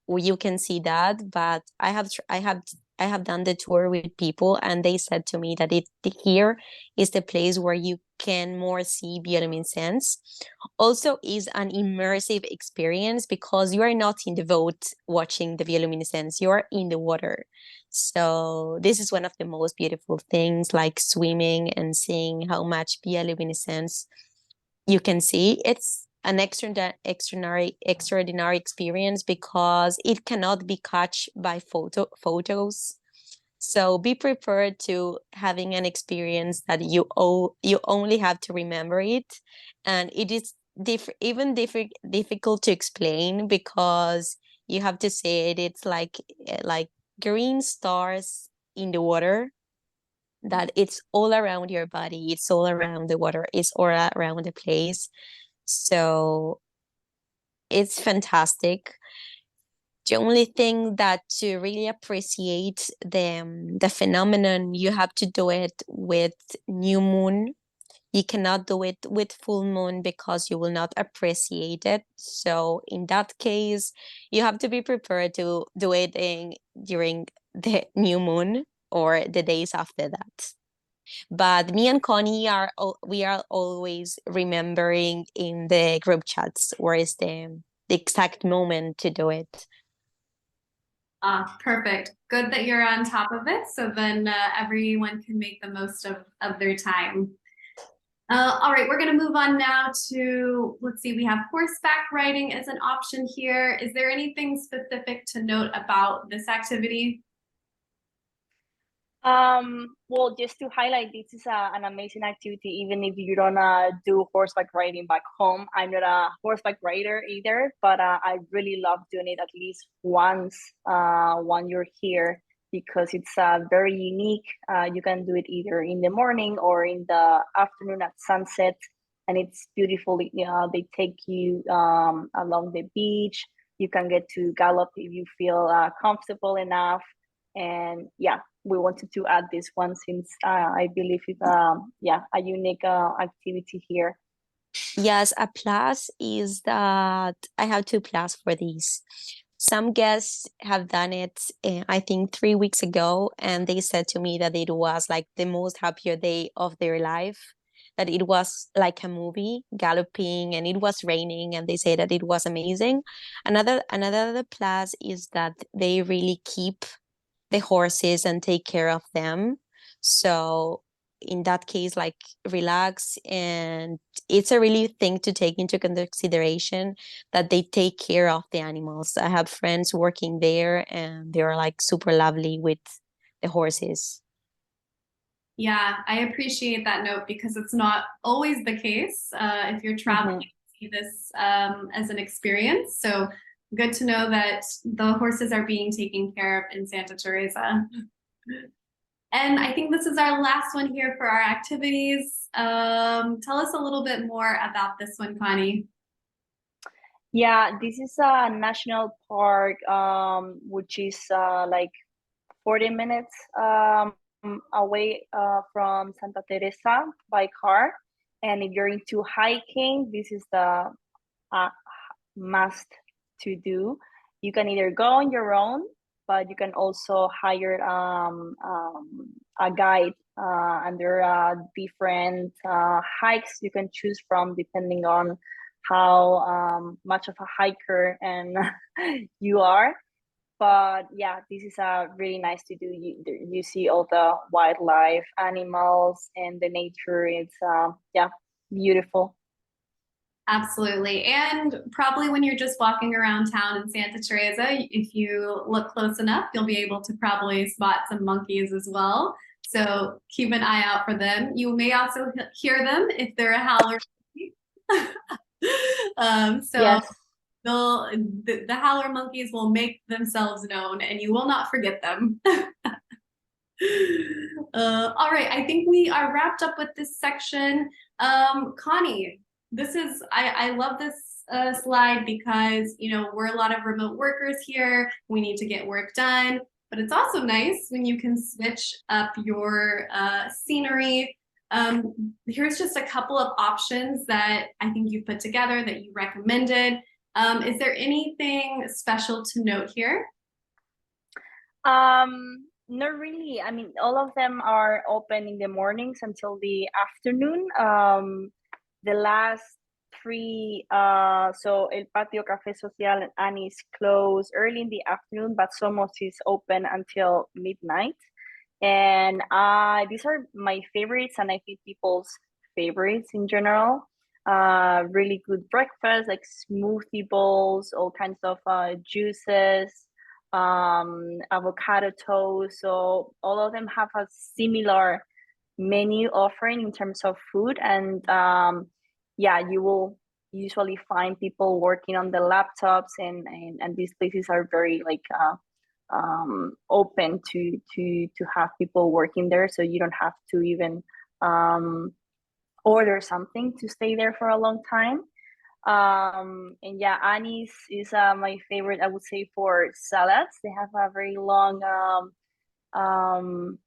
where you can see that, but I have done the tour with people and they said to me that here is the place where you can more see bioluminescence. Also is an immersive experience because you are not in the boat watching the bioluminescence, you are in the water. So this is one of the most beautiful things, like swimming and seeing how much bioluminescence you can see. It's an extraordinary experience because it cannot be catch by photos. So be prepared to having an experience that you only have to remember it, and it is difficult to explain because you have to say it. It's like green stars in the water, that it's all around your body, it's all around the water, it's all around the place. So it's fantastic. The only thing that to really appreciate the phenomenon, you have to do it with new moon. You cannot do it with full moon because you will not appreciate it. So in that case, you have to be prepared to do it during the new moon or the days after that. But me and Connie we are always remembering in the group chats where is the exact moment to do it. Ah, perfect. Good that you're on top of it, so then everyone can make the most of their time. All right, we're going to move on now to, let's see, we have horseback riding as an option here. Is there anything specific to note about this activity? Well, just to highlight, this is an amazing activity, even if you don't do horseback riding back home. I'm not a horseback rider either, but I really love doing it at least once when you're here because it's very unique. You can do it either in the morning or in the afternoon at sunset, and it's beautiful. They take you along the beach. You can get to gallop if you feel comfortable enough. And yeah, we wanted to add this one since I believe it's a unique activity here. Yes, a plus is that I have two plus for these. Some guests have done it, I think 3 weeks ago, and they said to me that it was like the most happier day of their life, that it was like a movie, galloping, and it was raining, and they say that it was amazing. Another plus is that they really keep the horses and take care of them. So in that case, like relax, and it's a really thing to take into consideration that they take care of the animals. I have friends working there and they're like super lovely with the horses. Yeah, I appreciate that note because it's not always the case if you're traveling to see this as an experience. So good to know that the horses are being taken care of in Santa Teresa. And I think this is our last one here for our activities. Tell us a little bit more about this one, Connie. Yeah, this is a national park, which is like 40 minutes away from Santa Teresa by car. And if you're into hiking, this is the must to do. You can either go on your own, but you can also hire a guide. And there are different hikes you can choose from depending on how much of a hiker and you are. But yeah, this is really nice to do. You see all the wildlife, animals, and the nature. It's yeah, beautiful. Absolutely. And probably when you're just walking around town in Santa Teresa, if you look close enough, you'll be able to probably spot some monkeys as well. So keep an eye out for them. You may also hear them if they're a howler. So Yes. the howler monkeys will make themselves known and you will not forget them. All right, I think we are wrapped up with this section. Connie, I love this slide because, you know, we're a lot of remote workers here. We need to get work done, but it's also nice when you can switch up your scenery. Here's just a couple of options that I think you put together that you recommended. Is there anything special to note here? Not really. I mean, all of them are open in the mornings until the afternoon. The last three, so El Patio Café Social and Annie's close early in the afternoon, but Somos is open until midnight. And these are my favorites, and I think people's favorites in general. Really good breakfast, like smoothie bowls, all kinds of juices, avocado toast. So all of them have a similar menu offering in terms of food, and yeah, you will usually find people working on the laptops, and these places are very like open to have people working there, so you don't have to even order something to stay there for a long time. And yeah, Annie's is my favorite, I would say, for salads. They have a very long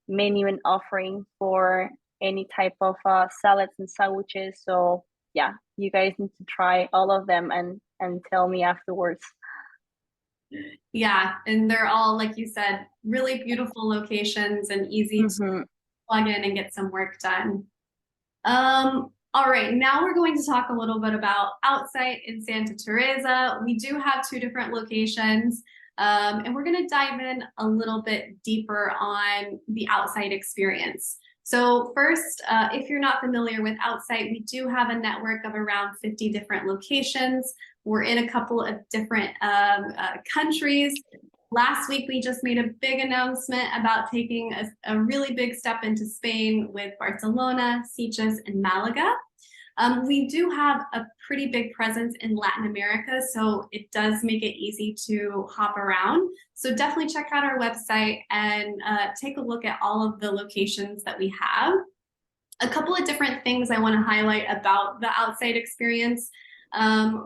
menu and offering for any type of salads and sandwiches. So yeah, you guys need to try all of them and tell me afterwards. Yeah, and they're all, like you said, really beautiful locations and easy to plug in and get some work done. All right, now we're going to talk a little bit about Outsite in Santa Teresa. We do have two different locations, and we're going to dive in a little bit deeper on the Outsite experience. So first, if you're not familiar with Outsite, we do have a network of around 50 different locations. We're in a couple of different countries. Last week, we just made a big announcement about taking a really big step into Spain with Barcelona, Sitges, and Malaga. We do have a pretty big presence in Latin America, so it does make it easy to hop around. So definitely check out our website and take a look at all of the locations that we have. A couple of different things I want to highlight about the Outsite experience.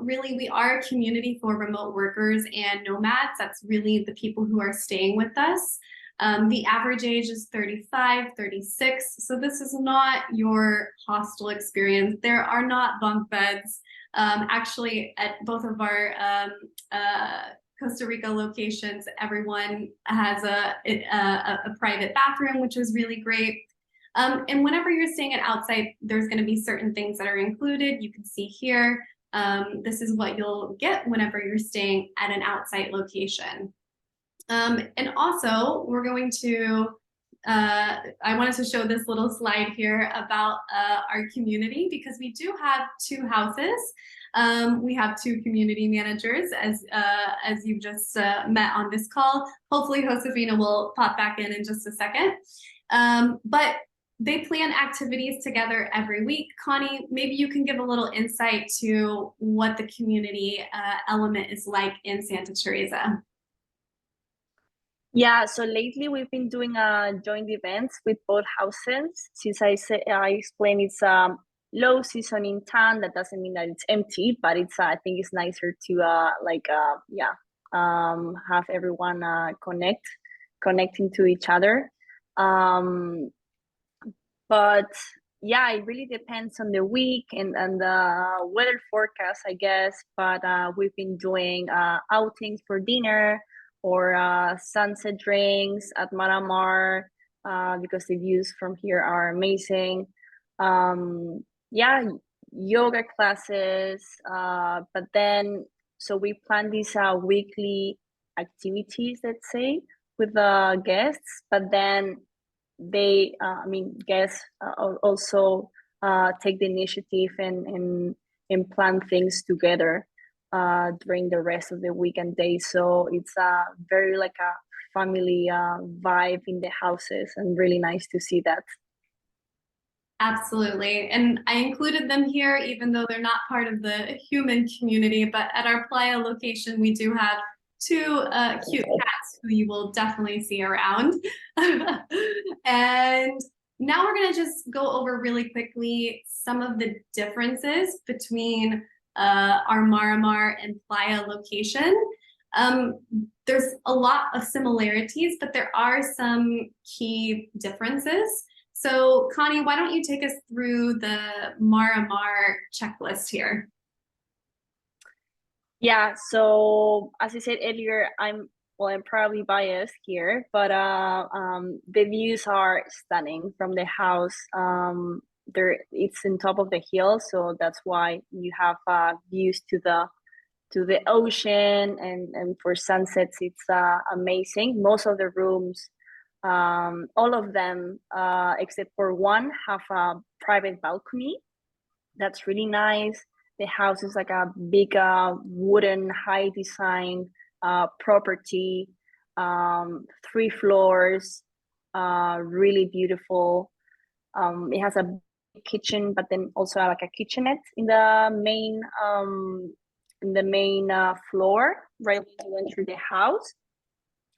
Really, we are a community for remote workers and nomads. That's really the people who are staying with us. The average age is 35, 36. So this is not your hostel experience. There are not bunk beds. Actually, at both of our Costa Rica locations, everyone has a private bathroom, which is really great. And whenever you're staying at Outsite, there's going to be certain things that are included. You can see here. This is what you'll get whenever you're staying at an Outsite location. And also, we're going to, I wanted to show this little slide here about our community because we do have two houses. We have two community managers as you just met on this call. Hopefully Josefina will pop back in just a second. But they plan activities together every week. Connie, maybe you can give a little insight to what the community element is like in Santa Teresa. Yeah, so lately we've been doing joint events with both houses. Since I explained it's low season in town, that doesn't mean that it's empty, but it's I think it's nicer to have everyone connecting to each other. But yeah, it really depends on the week and the weather forecast, I guess. But we've been doing outings for dinner or sunset drinks at Maramar because the views from here are amazing. Yeah, yoga classes. But then, so we plan these weekly activities, let's say, with the guests. But then guests also take the initiative and and plan things together during the rest of the weekend days. So it's a very like a family vibe in the houses, and really nice to see that. Absolutely. And I included them here, even though they're not part of the human community, but at our playa location, we do have two cute cats who you will definitely see around. And now we're going to just go over really quickly some of the differences between our Maramar and playa location. There's a lot of similarities, but there are some key differences. So Connie, why don't you take us through the Maramar checklist here? Yeah, so as I said earlier, I'm probably biased here, but the views are stunning from the house. It's on top of the hill, so that's why you have views to the ocean, and for sunsets it's amazing. Most of the rooms, all of them except for one, have a private balcony. That's really nice. The house is like a big wooden high design property, 3 floors, really beautiful. It has a kitchen, but then also like a kitchenette in the main floor right when you enter the house.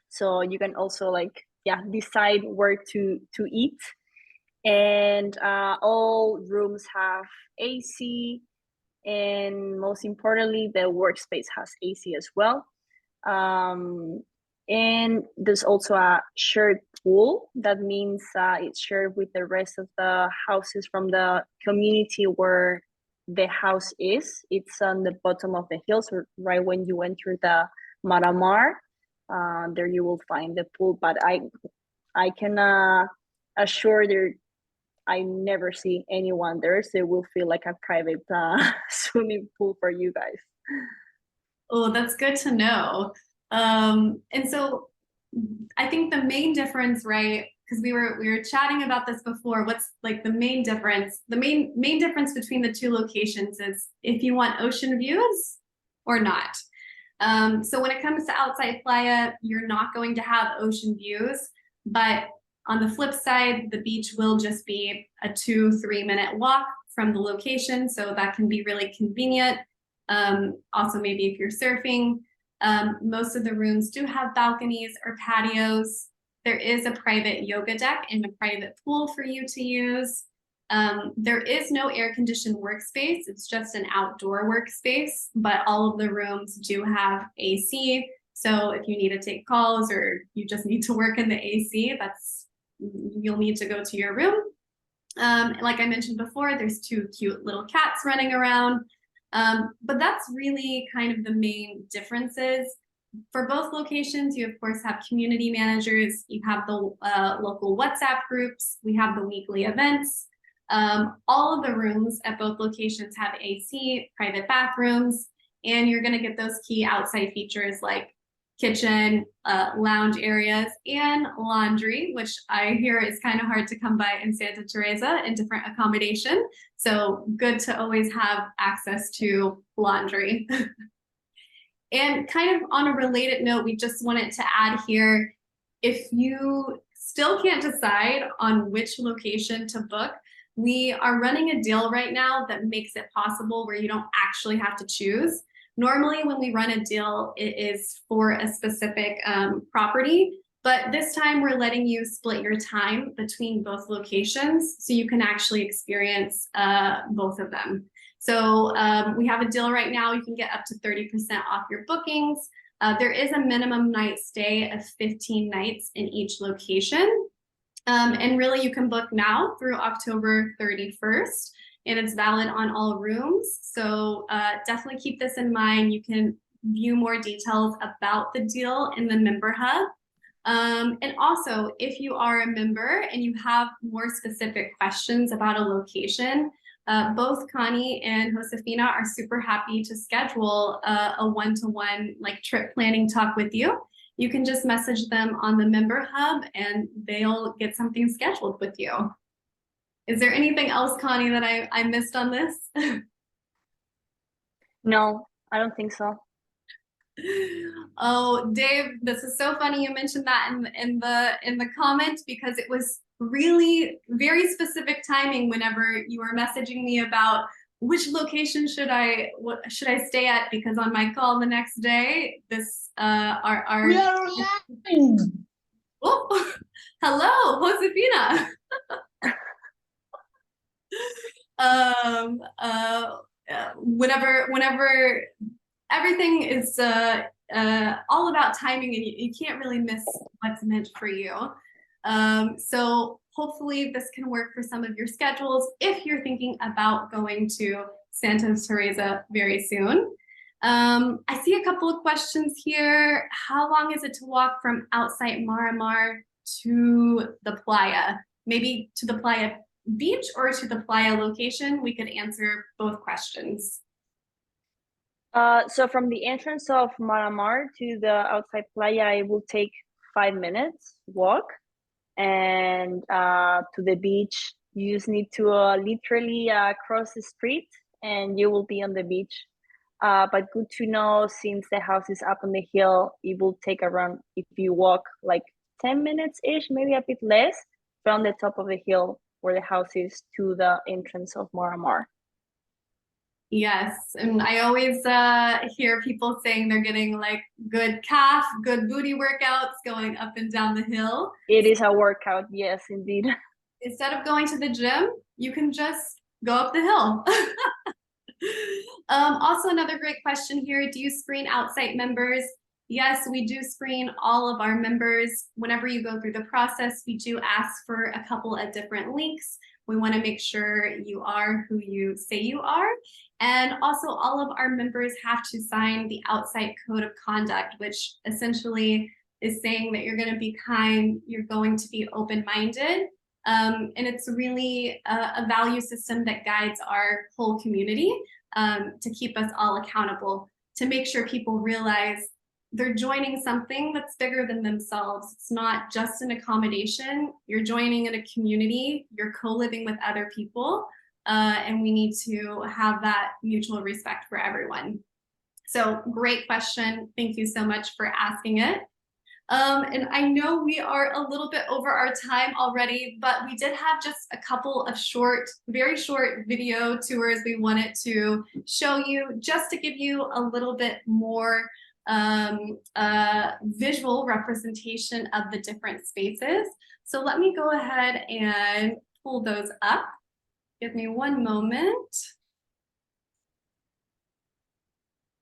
So you can also like decide where to eat. And all rooms have AC, and most importantly, the workspace has AC as well. And there's also a shared pool. That means it's shared with the rest of the houses from the community where the house is. It's on the bottom of the hill, so right when you enter the Maramar, there you will find the pool. But I can assure there I never see anyone there, so it will feel like a private swimming pool for you guys. Oh, that's good to know. And so I think the main difference, right? Because we were chatting about this before. What's like the main difference? The main difference between the two locations is if you want ocean views or not. So when it comes to Outsite Playa, you're not going to have ocean views, but on the flip side, the beach will just be a 2-3 minute walk from the location. So that can be really convenient. Also, maybe if you're surfing, most of the rooms do have balconies or patios. There is a private yoga deck and a private pool for you to use. There is no air-conditioned workspace. It's just an outdoor workspace, but all of the rooms do have AC. So if you need to take calls or you just need to work in the AC, you'll need to go to your room. Like I mentioned before, there's 2 cute little cats running around. But that's really kind of the main differences. For both locations, you of course have community managers, you have the local WhatsApp groups, we have the weekly events. All of the rooms at both locations have AC, private bathrooms, and you're gonna get those key outside features like kitchen, lounge areas, and laundry, which I hear is kind of hard to come by in Santa Teresa in different accommodation. So good to always have access to laundry. And kind of on a related note, we just wanted to add here, if you still can't decide on which location to book, we are running a deal right now that makes it possible where you don't actually have to choose. Normally, when we run a deal, it is for a specific property, but this time we're letting you split your time between both locations so you can actually experience both of them. So we have a deal right now. You can get up to 30% off your bookings. There is a minimum night stay of 15 nights in each location. And really, you can book now through October 31st. And it's valid on all rooms. So definitely keep this in mind. You can view more details about the deal in the member hub. And also, if you are a member and you have more specific questions about a location, both Connie and Josefina are super happy to schedule a one-to-one like trip planning talk with you. You can just message them on the member hub and they'll get something scheduled with you. Is there anything else, Connie, that I missed on this? No, I don't think so. Oh, Dave, this is so funny you mentioned that in the comments because it was really very specific timing whenever you were messaging me about which location what should I stay at, because on my call the next day, this our We are online. oh, hello, Josefina. Whenever everything is all about timing, and you can't really miss what's meant for you. So hopefully this can work for some of your schedules if you're thinking about going to Santa Teresa very soon. I see a couple of questions here. How long is it to walk from Outsite Maramar to the playa? Maybe to the playa beach or to the playa location? We could answer both questions. So from the entrance of Maramar to the outside playa, it will take 5 minutes walk. And to the beach, you just need to literally cross the street and you will be on the beach. But good to know, since the house is up on the hill, it will take around, if you walk like 10 minutes-ish, maybe a bit less, from the top of the hill where the house is to the entrance of Maramar. Yes, and I always hear people saying they're getting like good calf, good booty workouts going up and down the hill. It is a workout, yes, indeed. Instead of going to the gym, you can just go up the hill. Also, another great question here. Do you screen Outsite members? Yes, we do screen all of our members. Whenever you go through the process, we do ask for a couple of different links. We want to make sure you are who you say you are. And also, all of our members have to sign the Outsite Code of Conduct, which essentially is saying that you're going to be kind, you're going to be open-minded. And it's really a value system that guides our whole community to keep us all accountable, to make sure people realize they're joining something that's bigger than themselves. It's not just an accommodation. You're joining in a community, you're co-living with other people, and we need to have that mutual respect for everyone. So great question. Thank you so much for asking it. And I know we are a little bit over our time already, but we did have just a couple of very short video tours we wanted to show you, just to give you a little bit more visual representation of the different spaces. So let me go ahead and pull those up. Give me one moment.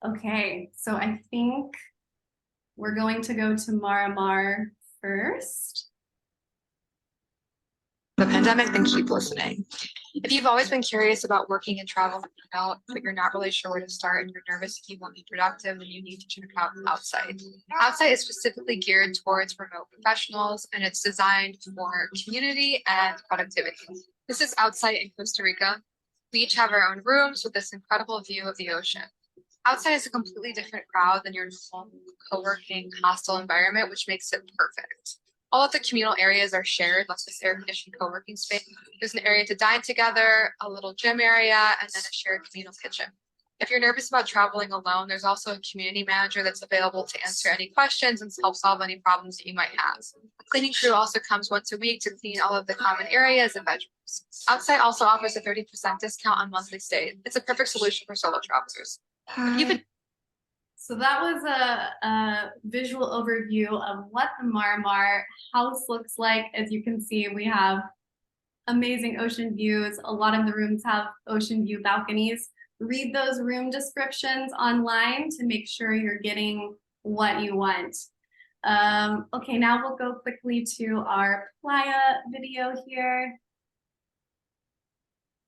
Okay, so I think we're going to go to Maramar first. The pandemic, then keep listening. If you've always been curious about working and travel, but you're not really sure where to start and you're nervous if you won't be productive, then you need to check out Outsite. Outsite is specifically geared towards remote professionals, and it's designed for community and productivity. This is Outsite in Costa Rica. We each have our own rooms with this incredible view of the ocean. Outsite is a completely different crowd than your normal co-working hostel environment, which makes it perfect. All of the communal areas are shared, like this air-conditioned co-working space. There's an area to dine together, a little gym area, and then a shared communal kitchen. If you're nervous about traveling alone, there's also a community manager that's available to answer any questions and help solve any problems that you might have. A cleaning crew also comes once a week to clean all of the common areas and bedrooms. Outsite also offers a 30% discount on monthly stays. It's a perfect solution for solo travelers. So that was a visual overview of what the Maramar house looks like. As you can see, we have amazing ocean views. A lot of the rooms have ocean view balconies. Read those room descriptions online to make sure you're getting what you want. Okay, now we'll go quickly to our playa video here.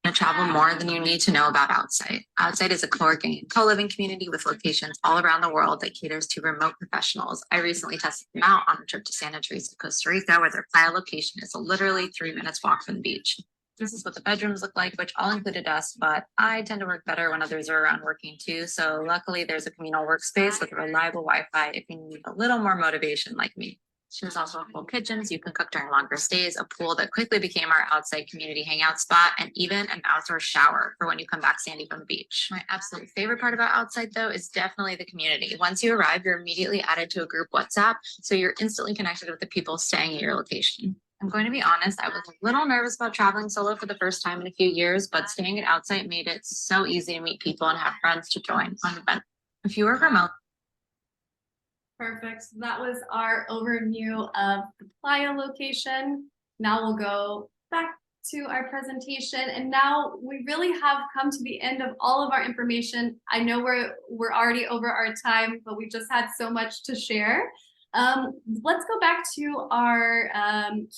To travel more, than you need to know about Outsite. Outsite is a co-working and co-living community with locations all around the world that caters to remote professionals. I recently tested them out on a trip to Santa Teresa, Costa Rica, where their playa location is literally 3 minutes walk from the beach. This is what the bedrooms look like, which all included us, but I tend to work better when others are around working too. So luckily there's a communal workspace with reliable Wi-Fi if you need a little more motivation like me. She has also a full kitchen, so you can cook during longer stays, a pool that quickly became our outside community hangout spot, and even an outdoor shower for when you come back sandy from the beach. My absolute favorite part about Outside, though, is definitely the community. Once you arrive, you're immediately added to a group WhatsApp, so you're instantly connected with the people staying at your location. I'm going to be honest, I was a little nervous about traveling solo for the first time in a few years, but staying at Outside made it so easy to meet people and have friends to join on events. If you were remote, Perfect. So that was our overview of the Playa location. Now we'll go back to our presentation. And now we really have come to the end of all of our information. I know we're already over our time, but we just had so much to share. Let's go back to our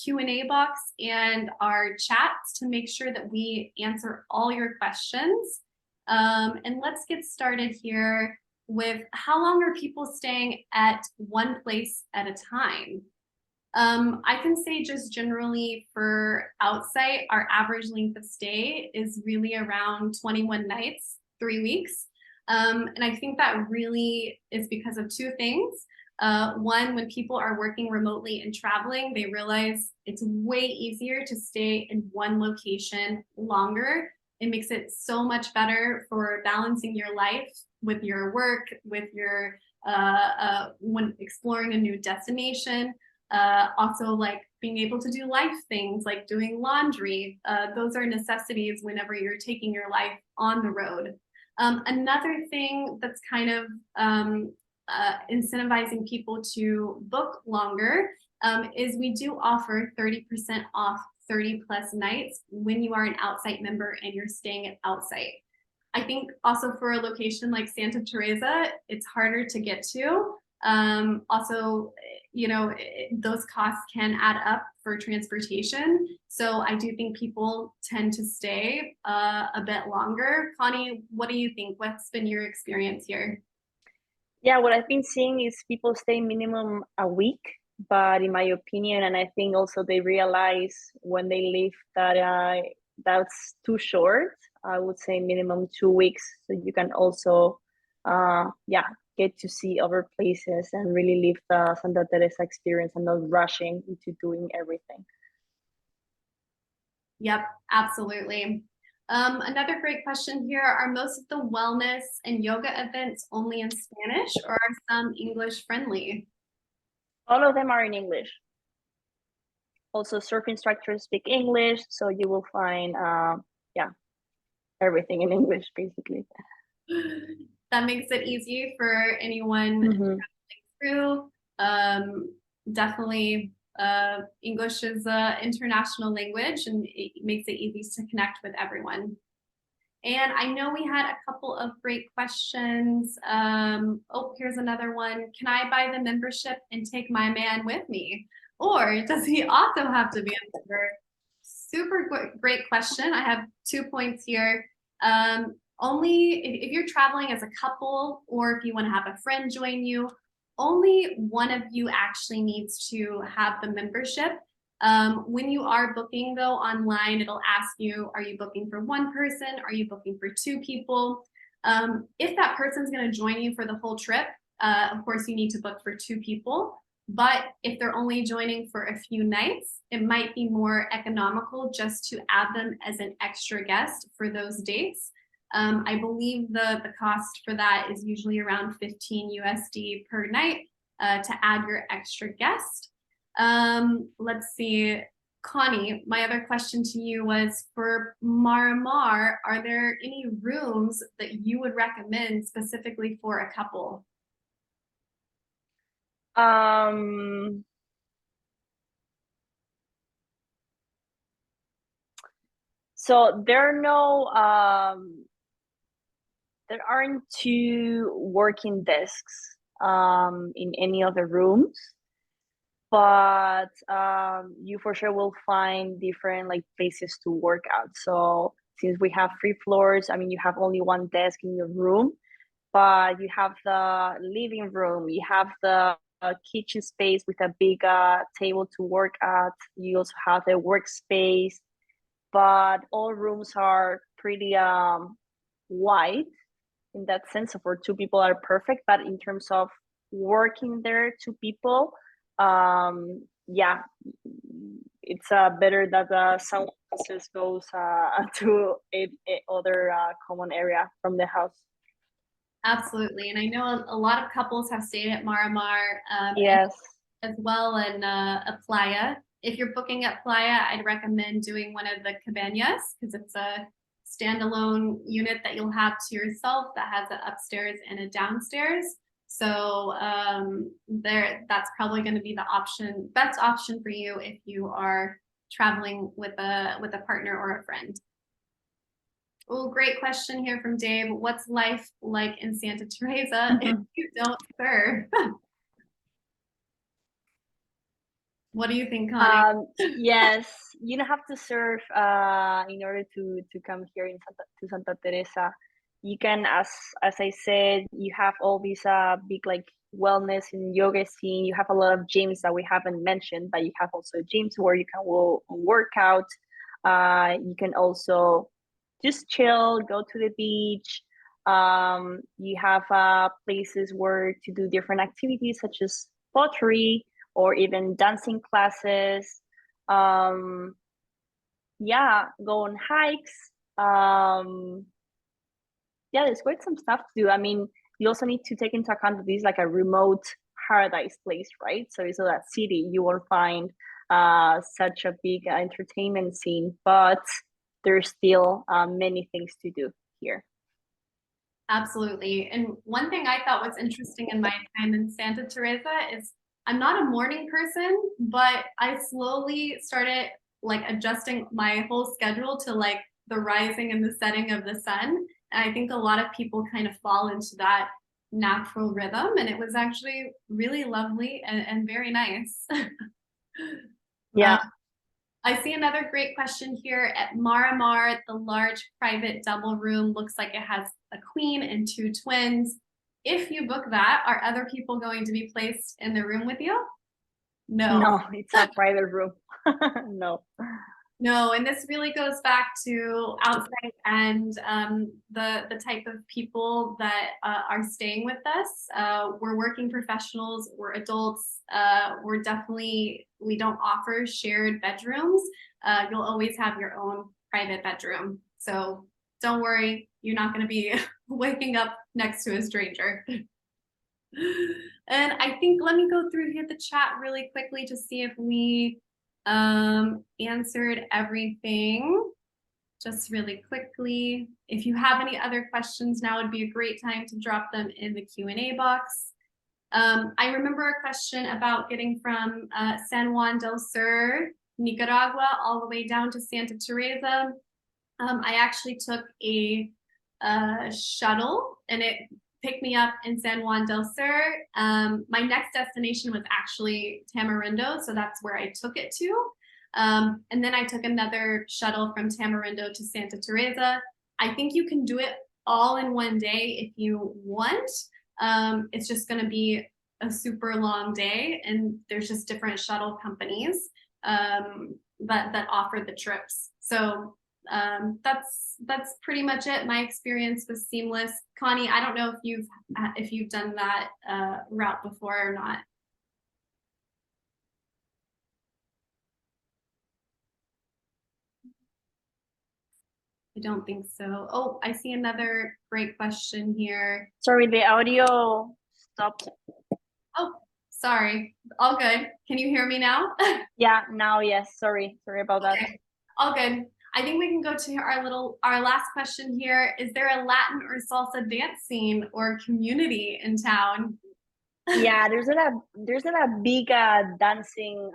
Q&A box and our chats to make sure that we answer all your questions. And let's get started here with how long are people staying at one place at a time? I can say just generally for Outsite, our average length of stay is really around 21 nights, 3 weeks. And I think that really is because of two things. One, when people are working remotely and traveling, they realize it's way easier to stay in one location longer. It makes it so much better for balancing your life with your work, with your when exploring a new destination. Also, like being able to do life things like doing laundry. Those are necessities whenever you're taking your life on the road. Another thing that's kind of incentivizing people to book longer is we do offer 30% off 30+ nights when you are an Outsite member and you're staying at Outsite. I think also for a location like Santa Teresa, it's harder to get to. Also, you know, those costs can add up for transportation. So I do think people tend to stay a bit longer. Connie, what do you think? What's been your experience here? Yeah, what I've been seeing is people stay minimum a week, but in my opinion, and I think also they realize when they leave that that's too short. I would say minimum 2 weeks, so you can also, get to see other places and really live the Santa Teresa experience and not rushing into doing everything. Yep, absolutely. Another great question here, are most of the wellness and yoga events only in Spanish or are some English friendly? All of them are in English. Also, surf instructors speak English, so you will find, everything in English, basically. That makes it easy for anyone traveling through. Definitely, English is an international language and it makes it easy to connect with everyone. And I know we had a couple of great questions. Oh, here's another one. Can I buy the membership and take my man with me? Or does he also have to be a member? Super great question. I have 2 points here. Only if you're traveling as a couple or if you want to have a friend join you, only one of you actually needs to have the membership. When you are booking though online, it'll ask you, are you booking for one person? Are you booking for 2 people? If that person's going to join you for the whole trip, of course you need to book for 2 people. But if they're only joining for a few nights, it might be more economical just to add them as an extra guest for those dates. I believe the cost for that is usually around 15 USD per night to add your extra guest. Let's see, Connie, my other question to you was for Miramar, are there any rooms that you would recommend specifically for a couple? So there aren't 2 working desks in any of the rooms, but you for sure will find different like places to work out. So since we have 3 floors, I mean, you have only 1 desk in your room, but you have the living room, you have the kitchen space with a big table to work at. You also have the workspace, but all rooms are pretty wide in that sense. So for 2 people are perfect, but in terms of working there, 2 people, Yeah, it's better that someone else goes to a other common area from the house. Absolutely. And I know a lot of couples have stayed at Maramar Yes. as well in a playa. If you're booking at Playa, I'd recommend doing one of the cabañas because it's a standalone unit that you'll have to yourself that has an upstairs and a downstairs. So that's probably going to be the best option for you if you are traveling with a partner or a friend. Oh, great question here from Dave. What's life like in Santa Teresa if you don't surf? What do you think, Connie? Yes, you don't have to surf in order to come here to Santa Teresa. You can, as I said, you have all these big like wellness and yoga scene. You have a lot of gyms that we haven't mentioned, but you have also gyms where you can work out. You can also just chill, go to the beach. You have places where to do different activities such as pottery or even dancing classes. Yeah, go on hikes. Yeah, there's quite some stuff to do. I mean, you also need to take into account that this is like a remote paradise place, right? So it's that city you won't find such a big entertainment scene, but there's still many things to do here. Absolutely. And one thing I thought was interesting in my time in Santa Teresa is I'm not a morning person, but I slowly started like adjusting my whole schedule to like the rising and the setting of the sun. And I think a lot of people kind of fall into that natural rhythm. And it was actually really lovely and very nice. Yeah. I see another great question here. At Maramar, the large private double room looks like it has a queen and 2 twins. If you book that, are other people going to be placed in the room with you? No, it's a private room. No. No, and this really goes back to Outsite and the type of people that are staying with us. We're working professionals, we're adults, we don't offer shared bedrooms. You'll always have your own private bedroom. So don't worry, you're not gonna be waking up next to a stranger. And I think, let me go through here the chat really quickly to see if we answered everything just really quickly. If you have any other questions, now would be a great time to drop them in the Q&A box. I remember a question about getting from San Juan del Sur, Nicaragua, all the way down to Santa Teresa. I actually took a shuttle and it picked me up in San Juan del Sur. My next destination was actually Tamarindo, so that's where I took it to. And then I took another shuttle from Tamarindo to Santa Teresa. I think you can do it all in one day if you want. It's just going to be a super long day, and there's just different shuttle companies that offer the trips. So that's pretty much it. My experience was seamless. Connie, I don't know if you've done that route before or not. I don't think so. Oh, I see another great question here. Sorry, the audio stopped. Oh, sorry. All good. Can you hear me now? Yeah, now yes. Sorry about that. All good. I think we can go to our last question here. Is there a Latin or salsa dance scene or community in town? Yeah, there's not a big dancing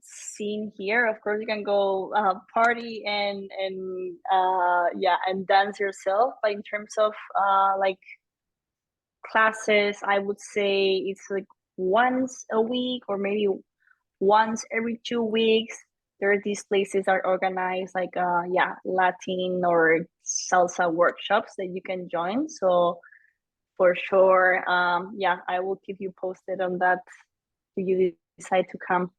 scene here. Of course, you can go party and dance yourself. But in terms of like classes, I would say it's like once a week or maybe once every 2 weeks. There are these places are organized like Latin or salsa workshops that you can join. So for sure, I will keep you posted on that if you decide to come.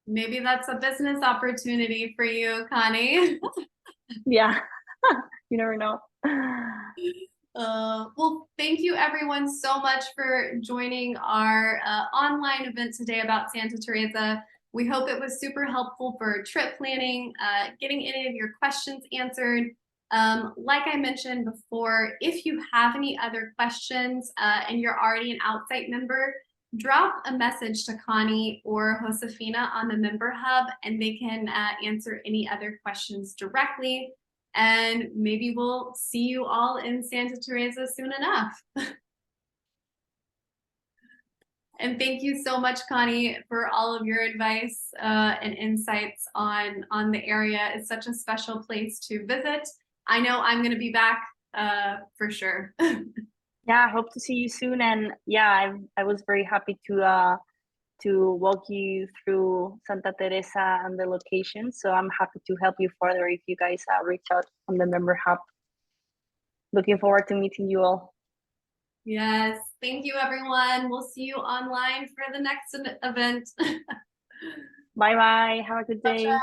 Maybe that's a business opportunity for you, Connie. Yeah, you never know. Well, thank you everyone so much for joining our online event today about Santa Teresa. We hope it was super helpful for trip planning, getting any of your questions answered. Like I mentioned before, if you have any other questions and you're already an Outsite member, drop a message to Connie or Josefina on the member hub and they can answer any other questions directly. And maybe we'll see you all in Santa Teresa soon enough. And thank you so much, Connie, for all of your advice and insights on the area. It's such a special place to visit. I know I'm going to be back for sure. Yeah, I hope to see you soon. And yeah, I was very happy to walk you through Santa Teresa and the location. So I'm happy to help you further if you guys reach out on the member hub. Looking forward to meeting you all. Yes, thank you, everyone. We'll see you online for the next event. Bye bye. Have a good day.